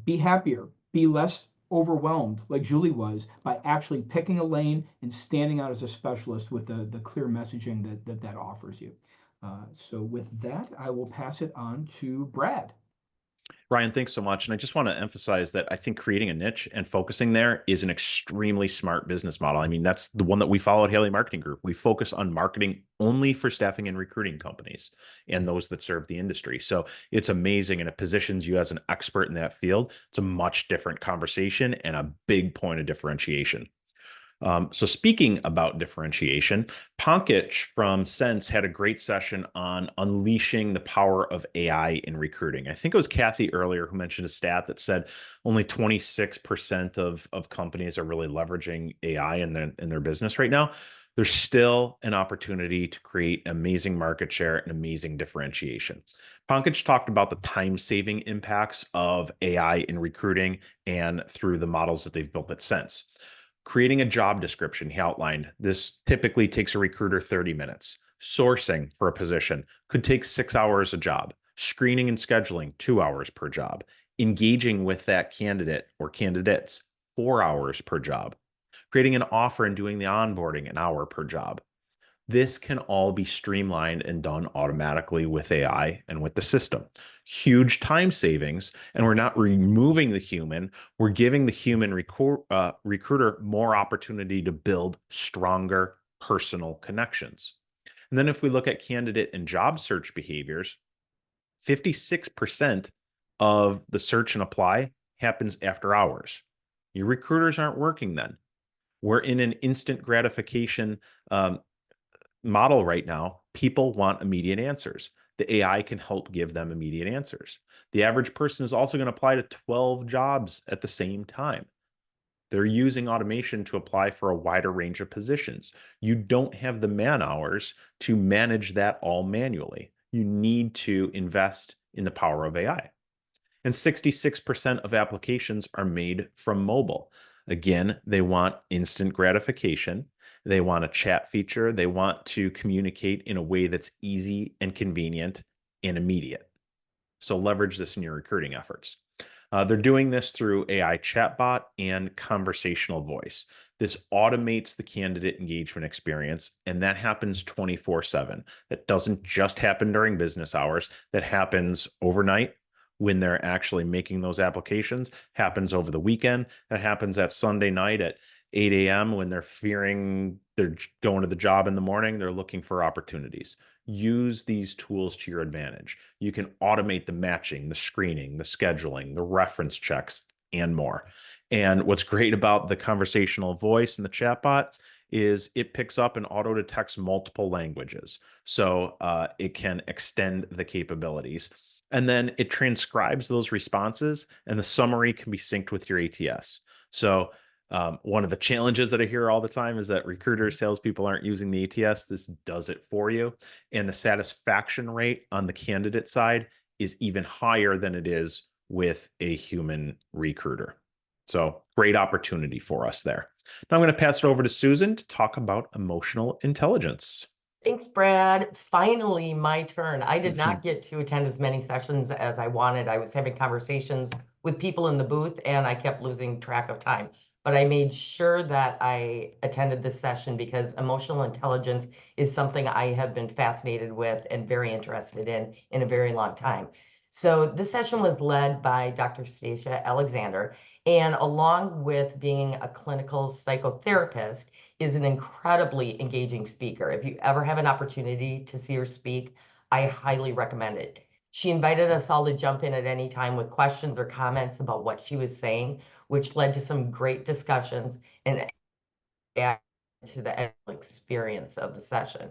be happier, be less overwhelmed like Julie was by actually picking a lane and standing out as a specialist with the clear messaging that offers you. So with that, I will pass it on to Brad. Ryan, thanks so much. And I just want to emphasize that I think creating a niche and focusing there is an extremely smart business model. I mean, that's the one that we follow at Haley Marketing Group. We focus on marketing only for staffing and recruiting companies and those that serve the industry. So it's amazing, and it positions you as an expert in that field. It's a much different conversation and a big point of differentiation. So speaking about differentiation, Pankaj from Sense had a great session on unleashing the power of AI in recruiting. I think it was Kathy earlier who mentioned a stat that said only 26% of companies are really leveraging AI in their business right now. There's still an opportunity to create amazing market share and amazing differentiation. Pankaj talked about the time-saving impacts of AI in recruiting and through the models that they've built at Sense. Creating a job description, he outlined, this typically takes a recruiter 30 minutes. Sourcing for a position could take 6 hours a job. Screening and scheduling, 2 hours per job. Engaging with that candidate or candidates, 4 hours per job. Creating an offer and doing the onboarding, an hour per job. This can all be streamlined and done automatically with AI and with the system. Huge time savings, and we're not removing the human. We're giving the human recruiter more opportunity to build stronger personal connections. And then if we look at candidate and job search behaviors, 56% of the search and apply happens after hours. Your recruiters aren't working then. We're in an instant gratification model right now. People want immediate answers. the AI can help give them immediate answers. The average person is also going to apply to 12 jobs at the same time. They're using automation to apply for a wider range of positions. You don't have the man hours to manage that all manually. You need to invest in the power of AI. And 66% of applications are made from mobile. Again, they want instant gratification. They want a chat feature. They want to communicate in a way that's easy and convenient and immediate. So leverage this in your recruiting efforts. They're doing this through AI chatbot and conversational voice. This automates the candidate engagement experience, and that happens 24/7. That doesn't just happen during business hours. That happens overnight when they're actually making those applications, happens over the weekend. That happens at Sunday night at 8 a.m. when they're fearing they're going to the job in the morning, they're looking for opportunities. Use these tools to your advantage. You can automate the matching, the screening, the scheduling, the reference checks, and more. And what's great about the conversational voice and the chatbot is it picks up and auto detects multiple languages. So it can extend the capabilities. And then it transcribes those responses, and the summary can be synced with your ATS. So one of the challenges that I hear all the time is that recruiters, salespeople aren't using the ATS. This does it for you. And the satisfaction rate on the candidate side is even higher than it is with a human recruiter. So great opportunity for us there. Now I'm going to pass it over to Susan to talk about emotional intelligence. Thanks, Brad. Finally, my turn. I did not get to attend as many sessions as I wanted. I was having conversations with people in the booth and I kept losing track of time. But I made sure that I attended this session because emotional intelligence is something I have been fascinated with and very interested in a very long time. So this session was led by Dr. Stacia Alexander, and along with being a clinical psychotherapist, is an incredibly engaging speaker. If you ever have an opportunity to see her speak, I highly recommend it. She invited us all to jump in at any time with questions or comments about what she was saying, which led to some great discussions and added to the experience of the session.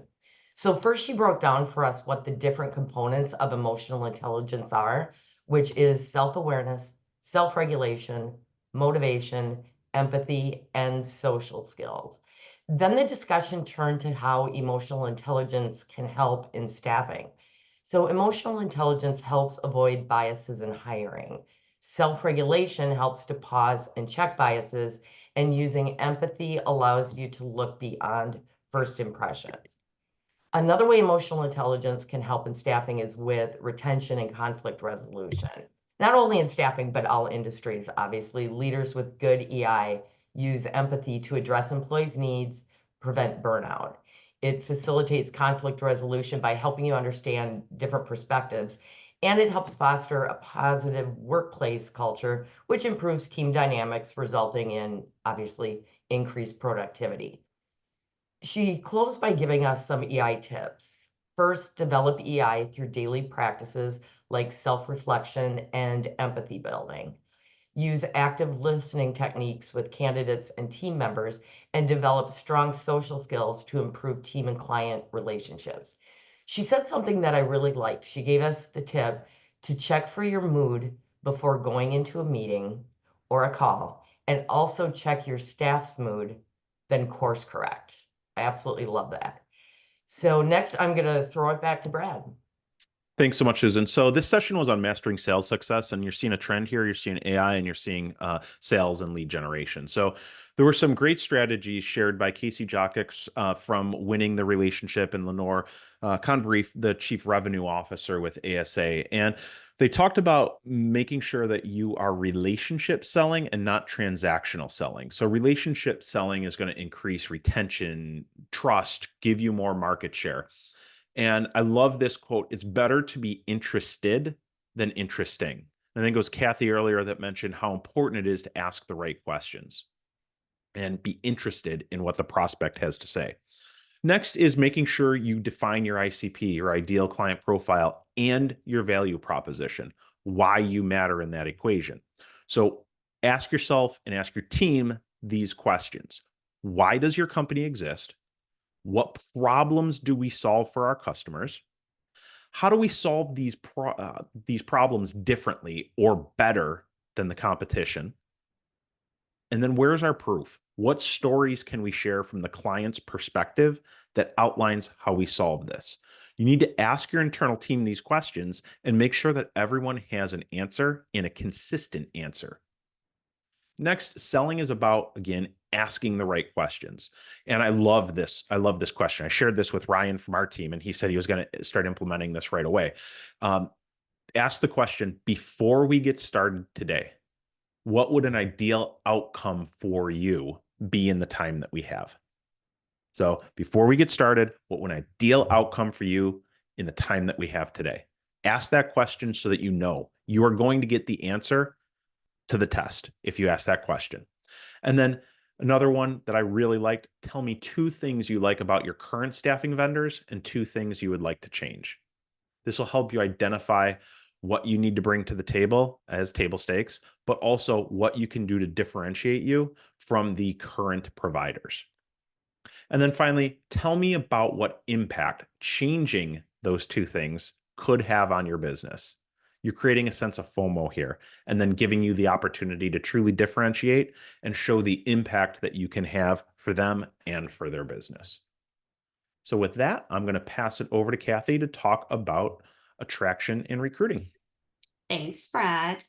So first, she broke down for us what the different components of emotional intelligence are, which is self-awareness, self-regulation, motivation, empathy, and social skills. Then the discussion turned to how emotional intelligence can help in staffing. So emotional intelligence helps avoid biases in hiring. Self-regulation helps to pause and check biases, and using empathy allows you to look beyond first impressions. Another way emotional intelligence can help in staffing is with retention and conflict resolution. Not only in staffing, but all industries, obviously. Leaders with good EI use empathy to address employees' needs, prevent burnout. It facilitates conflict resolution by helping you understand different perspectives, and it helps foster a positive workplace culture, which improves team dynamics, resulting in, obviously, increased productivity. She closed by giving us some EI tips. First, develop EI through daily practices like self-reflection and empathy building. Use active listening techniques with candidates and team members, and develop strong social skills to improve team and client relationships. She said something that I really liked. She gave us the tip to check for your mood before going into a meeting or a call, and also check your staff's mood, then course correct. I absolutely love that. So next, I'm going to throw it back to Brad. Thanks so much, Susan. So this session was on mastering sales success, and you're seeing a trend here. You're seeing AI, and you're seeing sales and lead generation. So there were some great strategies shared by Casey Jockick from Winning the Relationship and Lenore Conbrief, the Chief Revenue Officer with ASA. And they talked about making sure that you are relationship selling and not transactional selling. So relationship selling is going to increase retention, trust, give you more market share. And I love this quote. It's better to be interested than interesting. I think it was Kathy earlier that mentioned how important it is to ask the right questions and be interested in what the prospect has to say. Next is making sure you define your ICP, your ideal client profile, and your value proposition, why you matter in that equation. So ask yourself and ask your team these questions. Why does your company exist? What problems do we solve for our customers? How do we solve these problems differently or better than the competition? And then where's our proof? What stories can we share from the client's perspective that outlines how we solve this? You need to ask your internal team these questions and make sure that everyone has an answer and a consistent answer. Next, selling is about, again, asking the right questions. And I love this. I love this question. I shared this with Ryan from our team, and he said he was going to start implementing this right away. Ask the question, before we get started today, what would an ideal outcome for you be in the time that we have? So before we get started, what would an ideal outcome for you in the time that we have today? Ask that question so that you know you are going to get the answer to the test if you ask that question. And then another one that I really liked, tell me 2 things you like about your current staffing vendors and 2 things you would like to change. This will help you identify what you need to bring to the table as table stakes, but also what you can do to differentiate you from the current providers. And then finally, tell me about what impact changing those 2 things could have on your business. You're creating a sense of FOMO here, and then giving you the opportunity to truly differentiate and show the impact that you can have for them and for their business. So with that, I'm going to pass it over to Kathy to talk about attraction and recruiting. Thanks, Brad.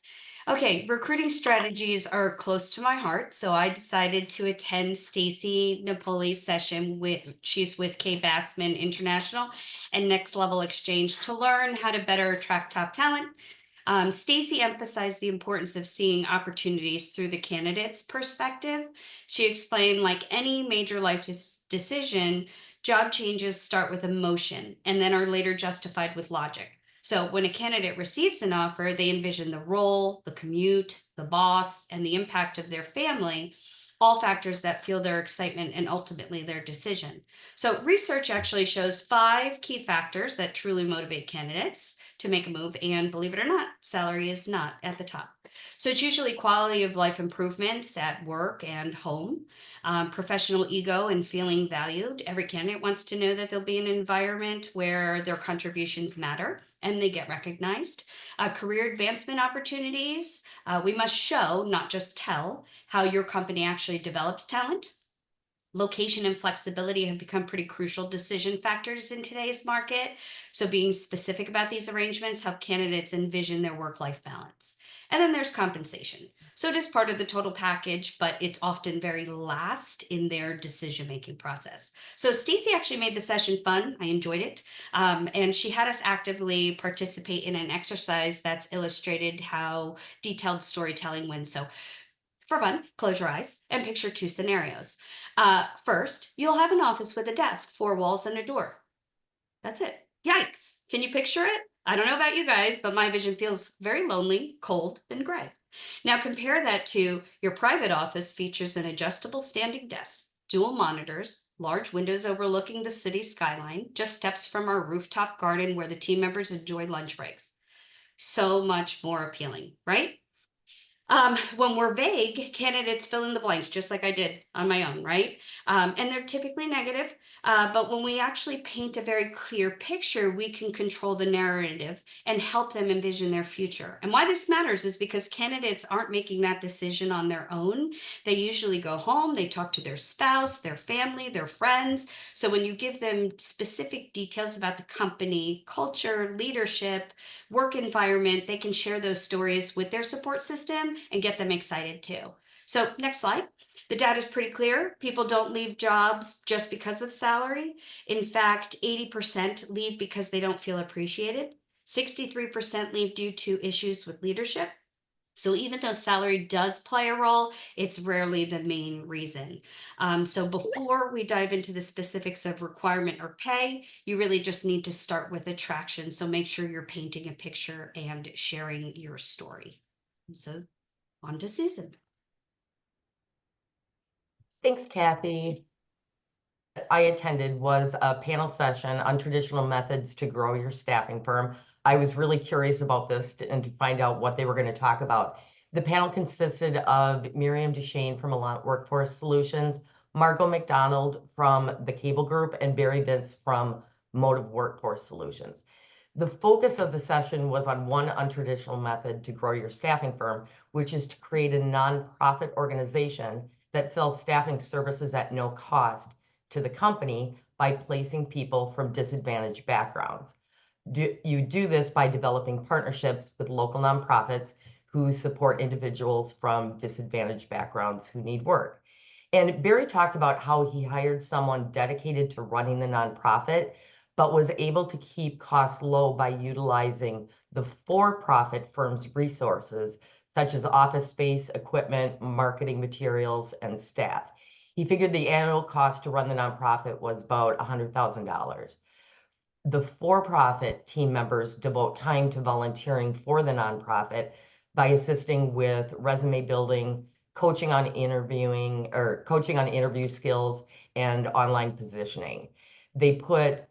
Okay, recruiting strategies are close to my heart, so I decided to attend Stacy Napoli's session she's with K Batsman International and Next Level Exchange to learn how to better attract top talent. Stacy emphasized the importance of seeing opportunities through the candidate's perspective. She explained, like any major life decision, job changes start with emotion and then are later justified with logic. So when a candidate receives an offer, they envision the role, the commute, the boss, and the impact of their family, all factors that fuel their excitement and ultimately their decision. So research actually shows 5 key factors that truly motivate candidates to make a move. And believe it or not, salary is not at the top. So it's usually quality of life improvements at work and home, professional ego and feeling valued. Every candidate wants to know that they'll be in an environment where their contributions matter and they get recognized. Career advancement opportunities. We must show, not just tell, how your company actually develops talent. Location and flexibility have become pretty crucial decision factors in today's market. So being specific about these arrangements help candidates envision their work-life balance. And then there's compensation. So it is part of the total package, but it's often very last in their decision-making process. So Stacy actually made the session fun. I enjoyed it. And she had us actively participate in an exercise that's illustrated how detailed storytelling wins. So for fun, close your eyes and picture 2 scenarios. First, you'll have an office with a desk, 4 walls, and a door. That's it. Yikes. Can you picture it? I don't know about you guys, but my vision feels very lonely, cold, and gray. Now compare that to your private office features an adjustable standing desk, dual monitors, large windows overlooking the city skyline, just steps from our rooftop garden where the team members enjoy lunch breaks. So much more appealing, right? When we're vague, candidates fill in the blanks, just like I did on my own, right? And they're typically negative. But when we actually paint a very clear picture, we can control the narrative and help them envision their future. And why this matters is because candidates aren't making that decision on their own. They usually go home, they talk to their spouse, their family, their friends. So when you give them specific details about the company, culture, leadership, work environment, they can share those stories with their support system and get them excited too. So next slide. The data is pretty clear. People don't leave jobs just because of salary. In fact, 80% leave because they don't feel appreciated. 63% leave due to issues with leadership. So even though salary does play a role, it's rarely the main reason. So before we dive into the specifics of requirement or pay, you really just need to start with attraction. So make sure you're painting a picture and sharing your story. So on to Susan. Thanks, Kathy. I attended was a panel session on traditional methods to grow your staffing firm. I was really curious about this and to find out what they were going to talk about. The panel consisted of Miriam Duchesne from Allant Workforce Solutions, Margot McDonald from the Cable Group, and Barry Vince from Motive Workforce Solutions. The focus of the session was on one untraditional method to grow your staffing firm, which is to create a nonprofit organization that sells staffing services at no cost to the company by placing people from disadvantaged backgrounds. You do this by developing partnerships with local nonprofits who support individuals from disadvantaged backgrounds who need work. And Barry talked about how he hired someone dedicated to running the nonprofit, but was able to keep costs low by utilizing the for-profit firm's resources, such as office space, equipment, marketing materials, and staff. He figured the annual cost to run the nonprofit was about $100,000. The for-profit team members devote time to volunteering for the nonprofit by assisting with resume building, coaching on interview skills, and online positioning. They put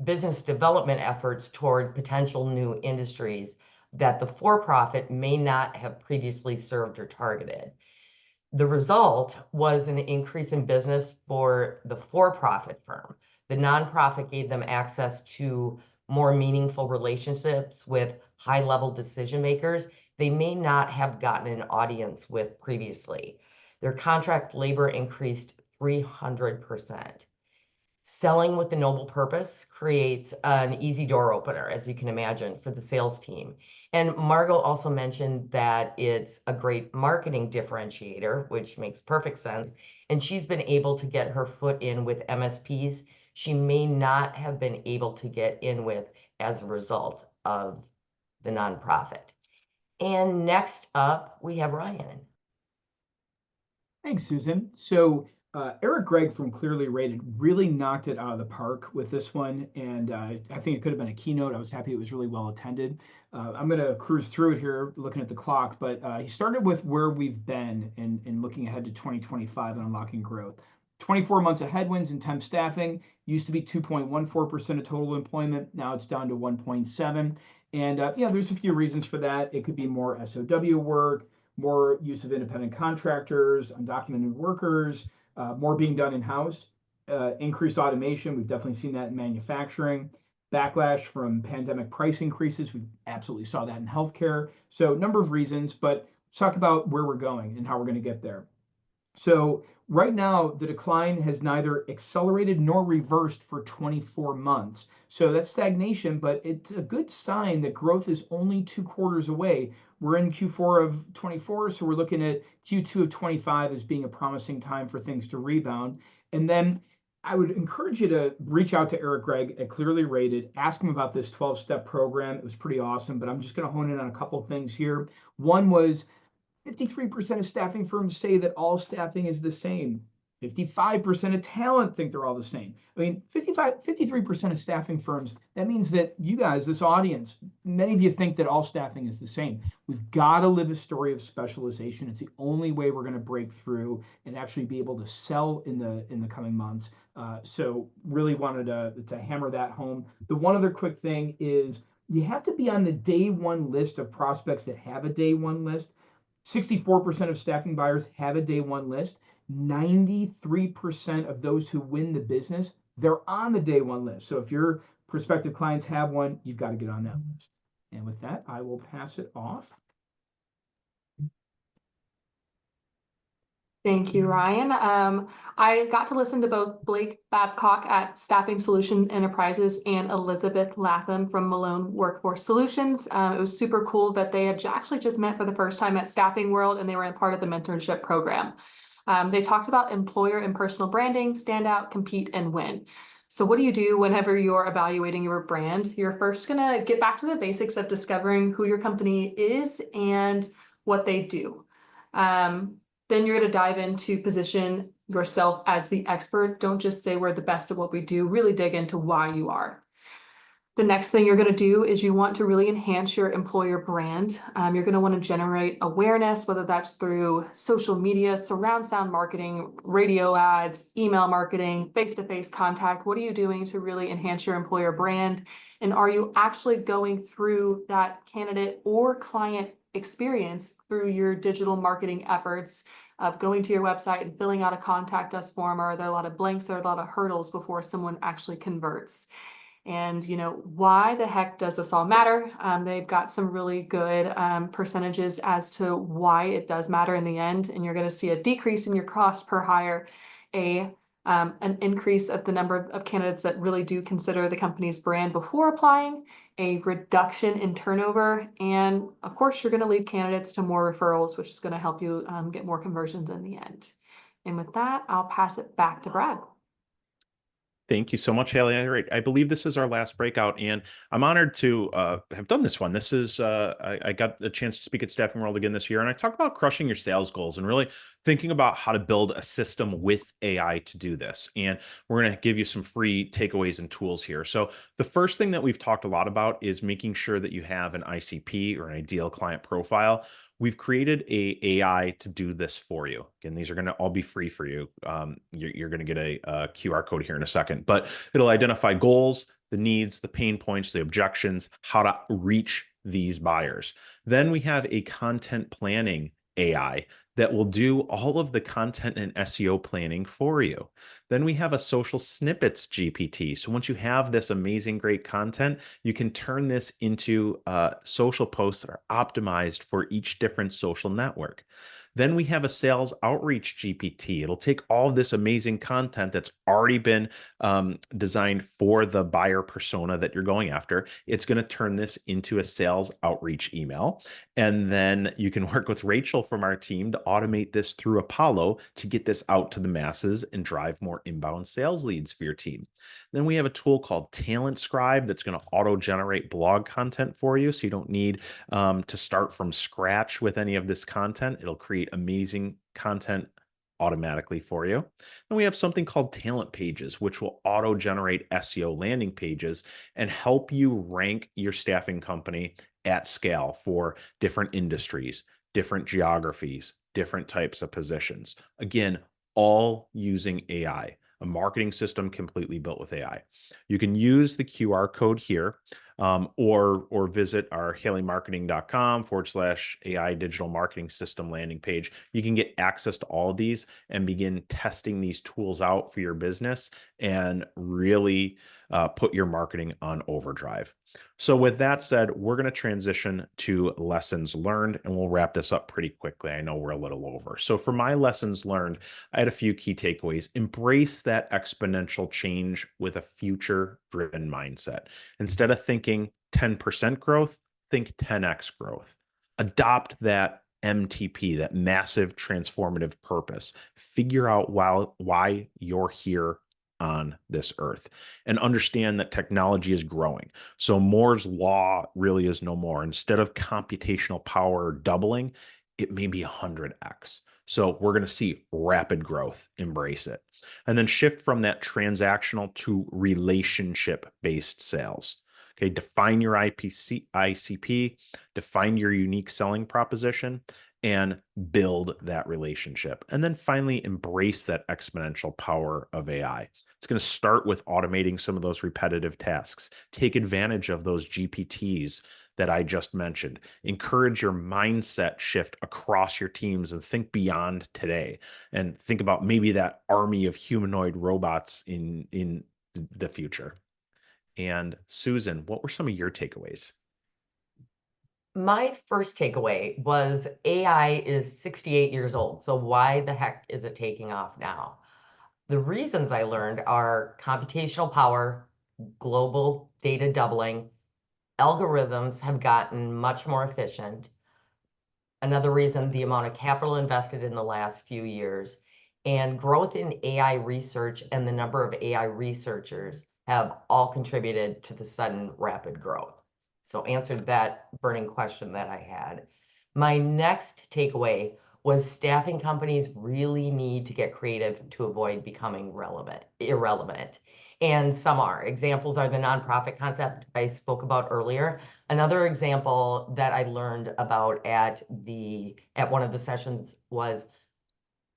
business development efforts toward potential new industries that the for-profit may not have previously served or targeted. The result was an increase in business for the for-profit firm. The nonprofit gave them access to more meaningful relationships with high-level decision makers they may not have gotten an audience with previously. Their contract labor increased 300%. Selling with a noble purpose creates an easy door opener, as you can imagine, for the sales team. And Margot also mentioned that it's a great marketing differentiator, which makes perfect sense. And she's been able to get her foot in with MSPs she may not have been able to get in with as a result of the nonprofit. And next up, we have Ryan. Thanks, Susan. So Eric Gregg from Clearly Rated really knocked it out of the park with this one. And I think it could have been a keynote. I was happy it was really well attended. I'm going to cruise through it here, looking at the clock. But he started with where we've been and looking ahead to 2025 and unlocking growth. 24 months of headwinds in temp staffing used to be 2.14% of total employment. Now it's down to 1.7%. And yeah, there's a few reasons for that. It could be more SOW work, more use of independent contractors, undocumented workers, more being done in-house, increased automation. We've definitely seen that in manufacturing. Backlash from pandemic price increases. We absolutely saw that in healthcare. So a number of reasons, but let's talk about where we're going and how we're going to get there. So right now, the decline has neither accelerated nor reversed for 24 months. So that's stagnation, but it's a good sign that growth is only 2 quarters away. We're in Q4 of 24, so we're looking at Q2 of 25 as being a promising time for things to rebound. And then I would encourage you to reach out to Eric Gregg at Clearly Rated, ask him about this 12-step program. It was pretty awesome, but I'm just going to hone in on a couple of things here. One was 53% of staffing firms say that all staffing is the same. 55% of talent think they're all the same. I mean, 53% of staffing firms, that means that you guys, this audience, many of you think that all staffing is the same. We've got to live a story of specialization. It's the only way we're going to break through and actually be able to sell in the coming months. So really wanted to hammer that home. The one other quick thing is you have to be on the day one list of prospects that have a day one list. 64% of staffing buyers have a day one list. 93% of those who win the business, they're on the day one list. So if your prospective clients have one, you've got to get on that list. And with that, I will pass it off. Thank you, Ryan. I got to listen to both Blake Babcock at Staffing Solution Enterprises and Elizabeth Latham from Malone Workforce Solutions. It was super cool that they had actually just met for the first time at Staffing World, and they were a part of the mentorship program. They talked about employer and personal branding, stand out, compete, and win. So what do you do whenever you're evaluating your brand? You're first going to get back to the basics of discovering who your company is and what they do. Then you're going to dive into position yourself as the expert. Don't just say we're the best at what we do. Really dig into why you are. The next thing you're going to do is you want to really enhance your employer brand. You're going to want to generate awareness, whether that's through social media, surround sound marketing, radio ads, email marketing, face-to-face contact. What are you doing to really enhance your employer brand? And are you actually going through that candidate or client experience through your digital marketing efforts of going to your website and filling out a contact us form? Or are there a lot of blanks? There are a lot of hurdles before someone actually converts. And, why the heck does this all matter? They've got some really good percentages as to why it does matter in the end. And you're going to see a decrease in your cost per hire, an increase of the number of candidates that really do consider the company's brand before applying, a reduction in turnover, and of course, you're going to lead candidates to more referrals, which is going to help you get more conversions in the end. And with that, I'll pass it back to Brad. Thank you so much, Haley. All right, I believe this is our last breakout, and I'm honored to have done this one. This is I got a chance to speak at Staffing World again this year, and I talked about crushing your sales goals and really thinking about how to build a system with AI to do this. And we're going to give you some free takeaways and tools here. So the first thing that we've talked a lot about is making sure that you have an ICP or an ideal client profile. We've created a AI to do this for you. Again, these are going to all be free for you. You're going to get a QR code here in a second, but it'll identify goals, the needs, the pain points, the objections, how to reach these buyers. Then we have a content planning AI that will do all of the content and SEO planning for you. Then we have a social snippets GPT. So once you have this amazing, great content, you can turn this into social posts that are optimized for each different social network. Then we have a sales outreach GPT. It'll take all this amazing content that's already been designed for the buyer persona that you're going after. It's going to turn this into a sales outreach email. And then you can work with Rachel from our team to automate this through Apollo to get this out to the masses and drive more inbound sales leads for your team. Then we have a tool called Talent Scribe that's going to auto-generate blog content for you. So you don't need to start from scratch with any of this content. It'll create amazing content automatically for you. Then we have something called Talent Pages, which will auto-generate SEO landing pages and help you rank your staffing company at scale for different industries, different geographies, different types of positions. Again, all using AI, a marketing system completely built with AI. You can use the QR code here or visit our haleymarketing.com/AI digital marketing system landing page. You can get access to all of these and begin testing these tools out for your business and really put your marketing on overdrive. So with that said, we're going to transition to lessons learned, and we'll wrap this up pretty quickly. I know we're a little over. So for my lessons learned, I had a few key takeaways. Embrace that exponential change with a future-driven mindset. Instead of thinking 10% growth, think 10x growth. Adopt that MTP, that massive transformative purpose. Figure out why you're here on this earth and understand that technology is growing. So Moore's law really is no more. Instead of computational power doubling, it may be 100x. So we're going to see rapid growth. Embrace it. And then shift from that transactional to relationship-based sales. Okay, define your ICP, define your unique selling proposition, and build that relationship. And then finally, embrace that exponential power of AI. It's going to start with automating some of those repetitive tasks. Take advantage of those GPTs that I just mentioned. Encourage your mindset shift across your teams and think beyond today. And think about maybe that army of humanoid robots in the future. And Susan, what were some of your takeaways? My first takeaway was AI is 68 years old. So why the heck is it taking off now? The reasons I learned are computational power, global data doubling, algorithms have gotten much more efficient. Another reason, the amount of capital invested in the last few years, and growth in AI research and the number of AI researchers have all contributed to the sudden rapid growth. So answered that burning question that I had. My next takeaway was staffing companies really need to get creative to avoid becoming irrelevant. And some are. Examples are the nonprofit concept I spoke about earlier. Another example that I learned about at one of the sessions was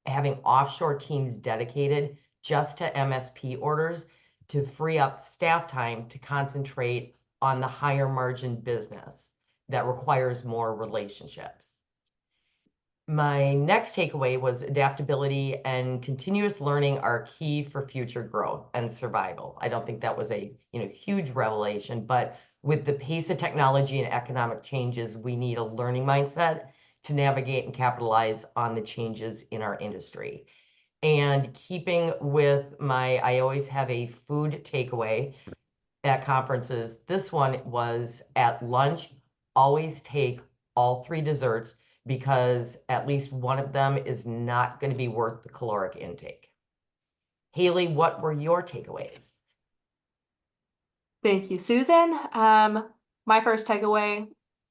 having offshore teams dedicated just to MSP orders to free up staff time to concentrate on the higher margin business that requires more relationships. My next takeaway was adaptability and continuous learning are key for future growth and survival. I don't think that was a huge revelation, but with the pace of technology and economic changes, we need a learning mindset to navigate and capitalize on the changes in our industry. And keeping with I always have a food takeaway at conferences. This one was at lunch, always take all 3 desserts because at least one of them is not going to be worth the caloric intake. Haley, what were your takeaways? Thank you, Susan. My first takeaway,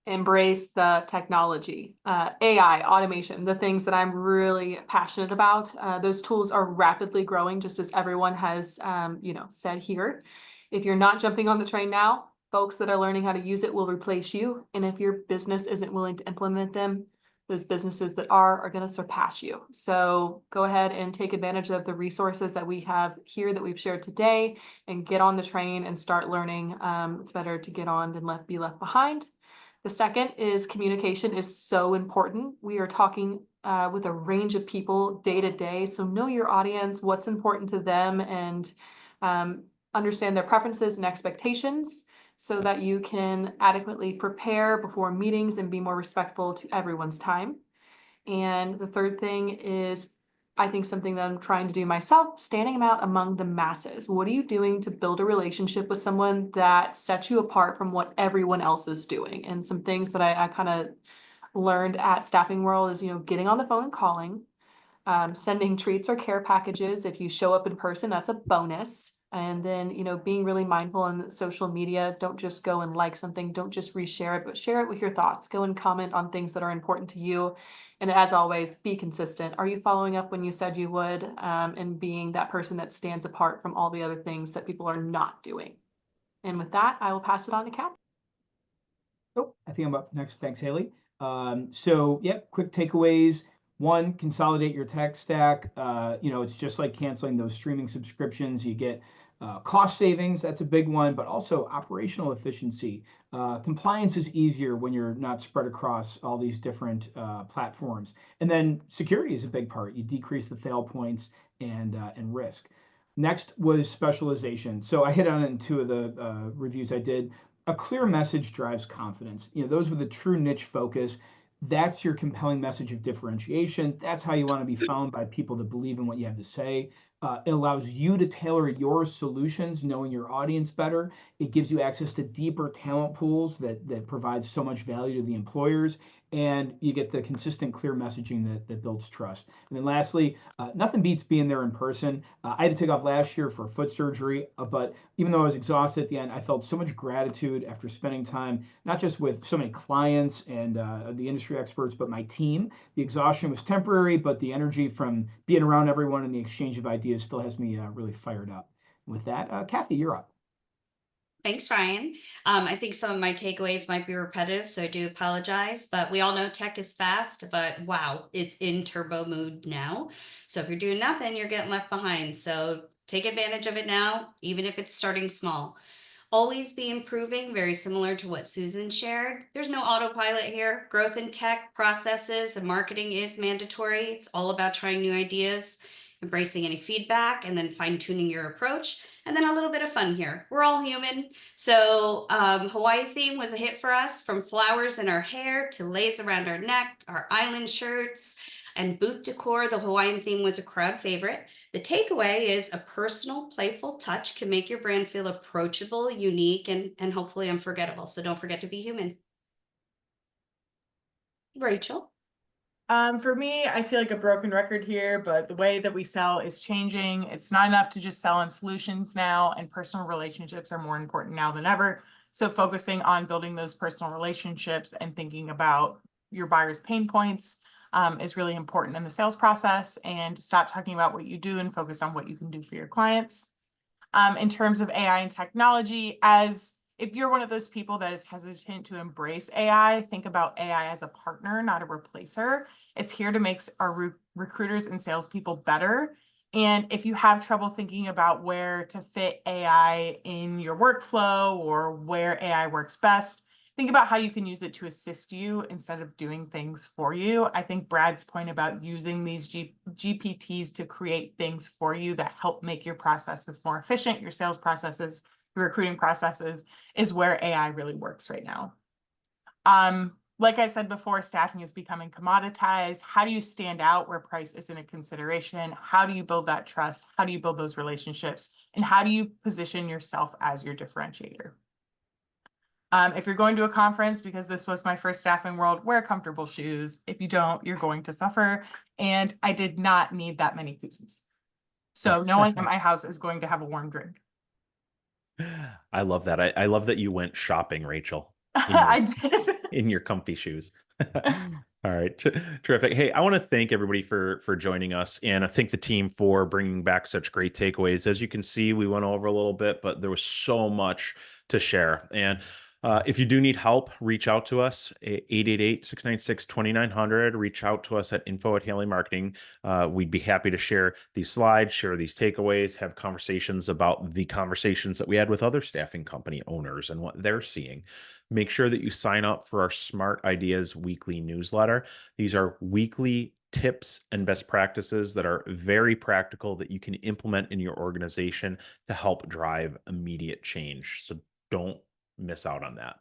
embrace the technology, AI, automation, the things that I'm really passionate about. Those tools are rapidly growing, just as everyone has, said here. If you're not jumping on the train now, folks that are learning how to use it will replace you. And if your business isn't willing to implement them, those businesses that are going to surpass you. So go ahead and take advantage of the resources that we have here that we've shared today and get on the train and start learning. It's better to get on than be left behind. The second is communication is so important. We are talking with a range of people day to day. So know your audience, what's important to them, and understand their preferences and expectations so that you can adequately prepare before meetings and be more respectful to everyone's time. And the third thing is, I think something that I'm trying to do myself, standing out among the masses. What are you doing to build a relationship with someone that sets you apart from what everyone else is doing? And some things that I kind of learned at Staffing World is, getting on the phone and calling, sending treats or care packages. If you show up in person, that's a bonus. And then, being really mindful on social media. Don't just go and like something. Don't just reshare it, but share it with your thoughts. Go and comment on things that are important to you. And as always, be consistent. Are you following up when you said you would? And being that person that stands apart from all the other things that people are not doing. And with that, I will pass it on to Kat. Oh, I think I'm up next. Thanks, Haley. So yeah, quick takeaways. 1, consolidate your tech stack. It's just like canceling those streaming subscriptions. You get cost savings, that's a big one, but also operational efficiency. Compliance is easier when you're not spread across all these different platforms. And then security is a big part. You decrease the fail points and risk. Next was specialization. So I hit on it in 2 of the reviews I did. A clear message drives confidence. Those with a true niche focus, that's your compelling message of differentiation. That's how you want to be found by people that believe in what you have to say. It allows you to tailor your solutions, knowing your audience better. It gives you access to deeper talent pools that provide so much value to the employers. And you get the consistent, clear messaging that builds trust. And then lastly, nothing beats being there in person. I had to take off last year for foot surgery, but even though I was exhausted at the end, I felt so much gratitude after spending time, not just with so many clients and the industry experts, but my team. The exhaustion was temporary, but the energy from being around everyone and the exchange of ideas still has me really fired up. With that, Kathy, you're up. Thanks, Ryan. I think some of my takeaways might be repetitive, so I do apologize, but we all know tech is fast, but wow, it's in turbo mode now. So if you're doing nothing, you're getting left behind. So take advantage of it now, even if it's starting small. Always be improving, very similar to what Susan shared. There's no autopilot here. Growth in tech, processes, and marketing is mandatory. It's all about trying new ideas, embracing any feedback, and then fine-tuning your approach. And then a little bit of fun here. We're all human. So Hawaii theme was a hit for us, from flowers in our hair to lace around our neck, our island shirts, and booth decor. The Hawaiian theme was a crowd favorite. The takeaway is a personal, playful touch can make your brand feel approachable, unique, and hopefully unforgettable. So don't forget to be human. Rachel? For me, I feel like a broken record here, but the way that we sell is changing. It's not enough to just sell on solutions now, and personal relationships are more important now than ever. So focusing on building those personal relationships and thinking about your buyer's pain points is really important in the sales process, and stop talking about what you do and focus on what you can do for your clients. In terms of AI and technology, if you're one of those people that is hesitant to embrace AI, think about AI as a partner, not a replacer. It's here to make our recruiters and salespeople better. And if you have trouble thinking about where to fit AI in your workflow or where AI works best, think about how you can use it to assist you instead of doing things for you. I think Brad's point about using these GPTs to create things for you that help make your processes more efficient, your sales processes, your recruiting processes, is where AI really works right now. Like I said before, staffing is becoming commoditized. How do you stand out where price isn't a consideration? How do you build that trust? How do you build those relationships? And how do you position yourself as your differentiator? If you're going to a conference, because this was my first Staffing World, wear comfortable shoes. If you don't, you're going to suffer. And I did not need that many koozies. So no one at my house is going to have a warm drink. I love that. I love that you went shopping, Rachel. I did. In your comfy shoes. All right, terrific. Hey, I want to thank everybody for joining us, and I thank the team for bringing back such great takeaways. As you can see, we went over a little bit, but there was so much to share. And if you do need help, reach out to us, 888-696-2900. Reach out to us at info@Haley Marketing. We'd be happy to share these slides, share these takeaways, have conversations about the conversations that we had with other staffing company owners and what they're seeing. Make sure that you sign up for our Smart Ideas weekly newsletter. These are weekly tips and best practices that are very practical that you can implement in your organization to help drive immediate change. So don't miss out on that.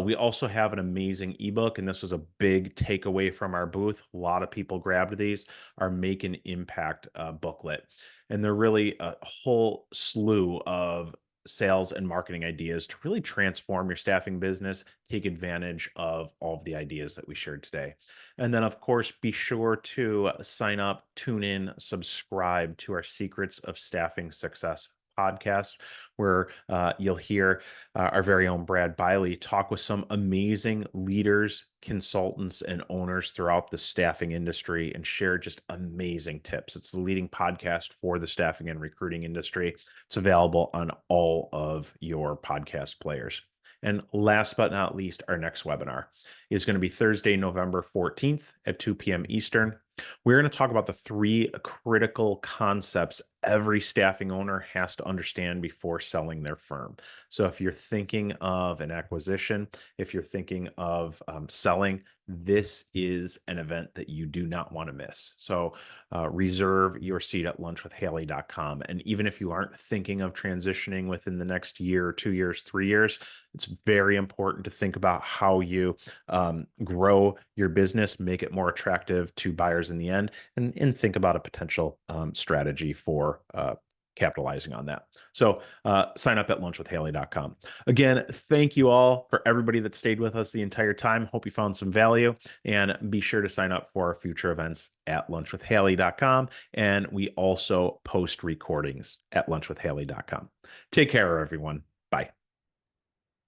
We also have an amazing ebook, and this was a big takeaway from our booth. A lot of people grabbed these, our Make an Impact booklet. And they're really a whole slew of sales and marketing ideas to really transform your staffing business, take advantage of all of the ideas that we shared today. And then, of course, be sure to sign up, tune in, subscribe to our Secrets of Staffing Success podcast, where you'll hear our very own Brad Biley talk with some amazing leaders, consultants, and owners throughout the staffing industry and share just amazing tips. It's the leading podcast for the staffing and recruiting industry. It's available on all of your podcast players. And last but not least, our next webinar is going to be Thursday, November 14th at 2 p.m. Eastern. We're going to talk about the 3 critical concepts every staffing owner has to understand before selling their firm. So if you're thinking of an acquisition, if you're thinking of selling, this is an event that you do not want to miss. So reserve your seat at lunchwithhaley.com. And even if you aren't thinking of transitioning within the next year, 2 years, 3 years, it's very important to think about how you grow your business, make it more attractive to buyers in the end, and think about a potential strategy for capitalizing on that. So sign up at lunchwithhaley.com. Again, thank you all for everybody that stayed with us the entire time. Hope you found some value, and be sure to sign up for our future events at lunchwithhaley.com. And we also post recordings at lunchwithhaley.com. Take care, everyone. Bye.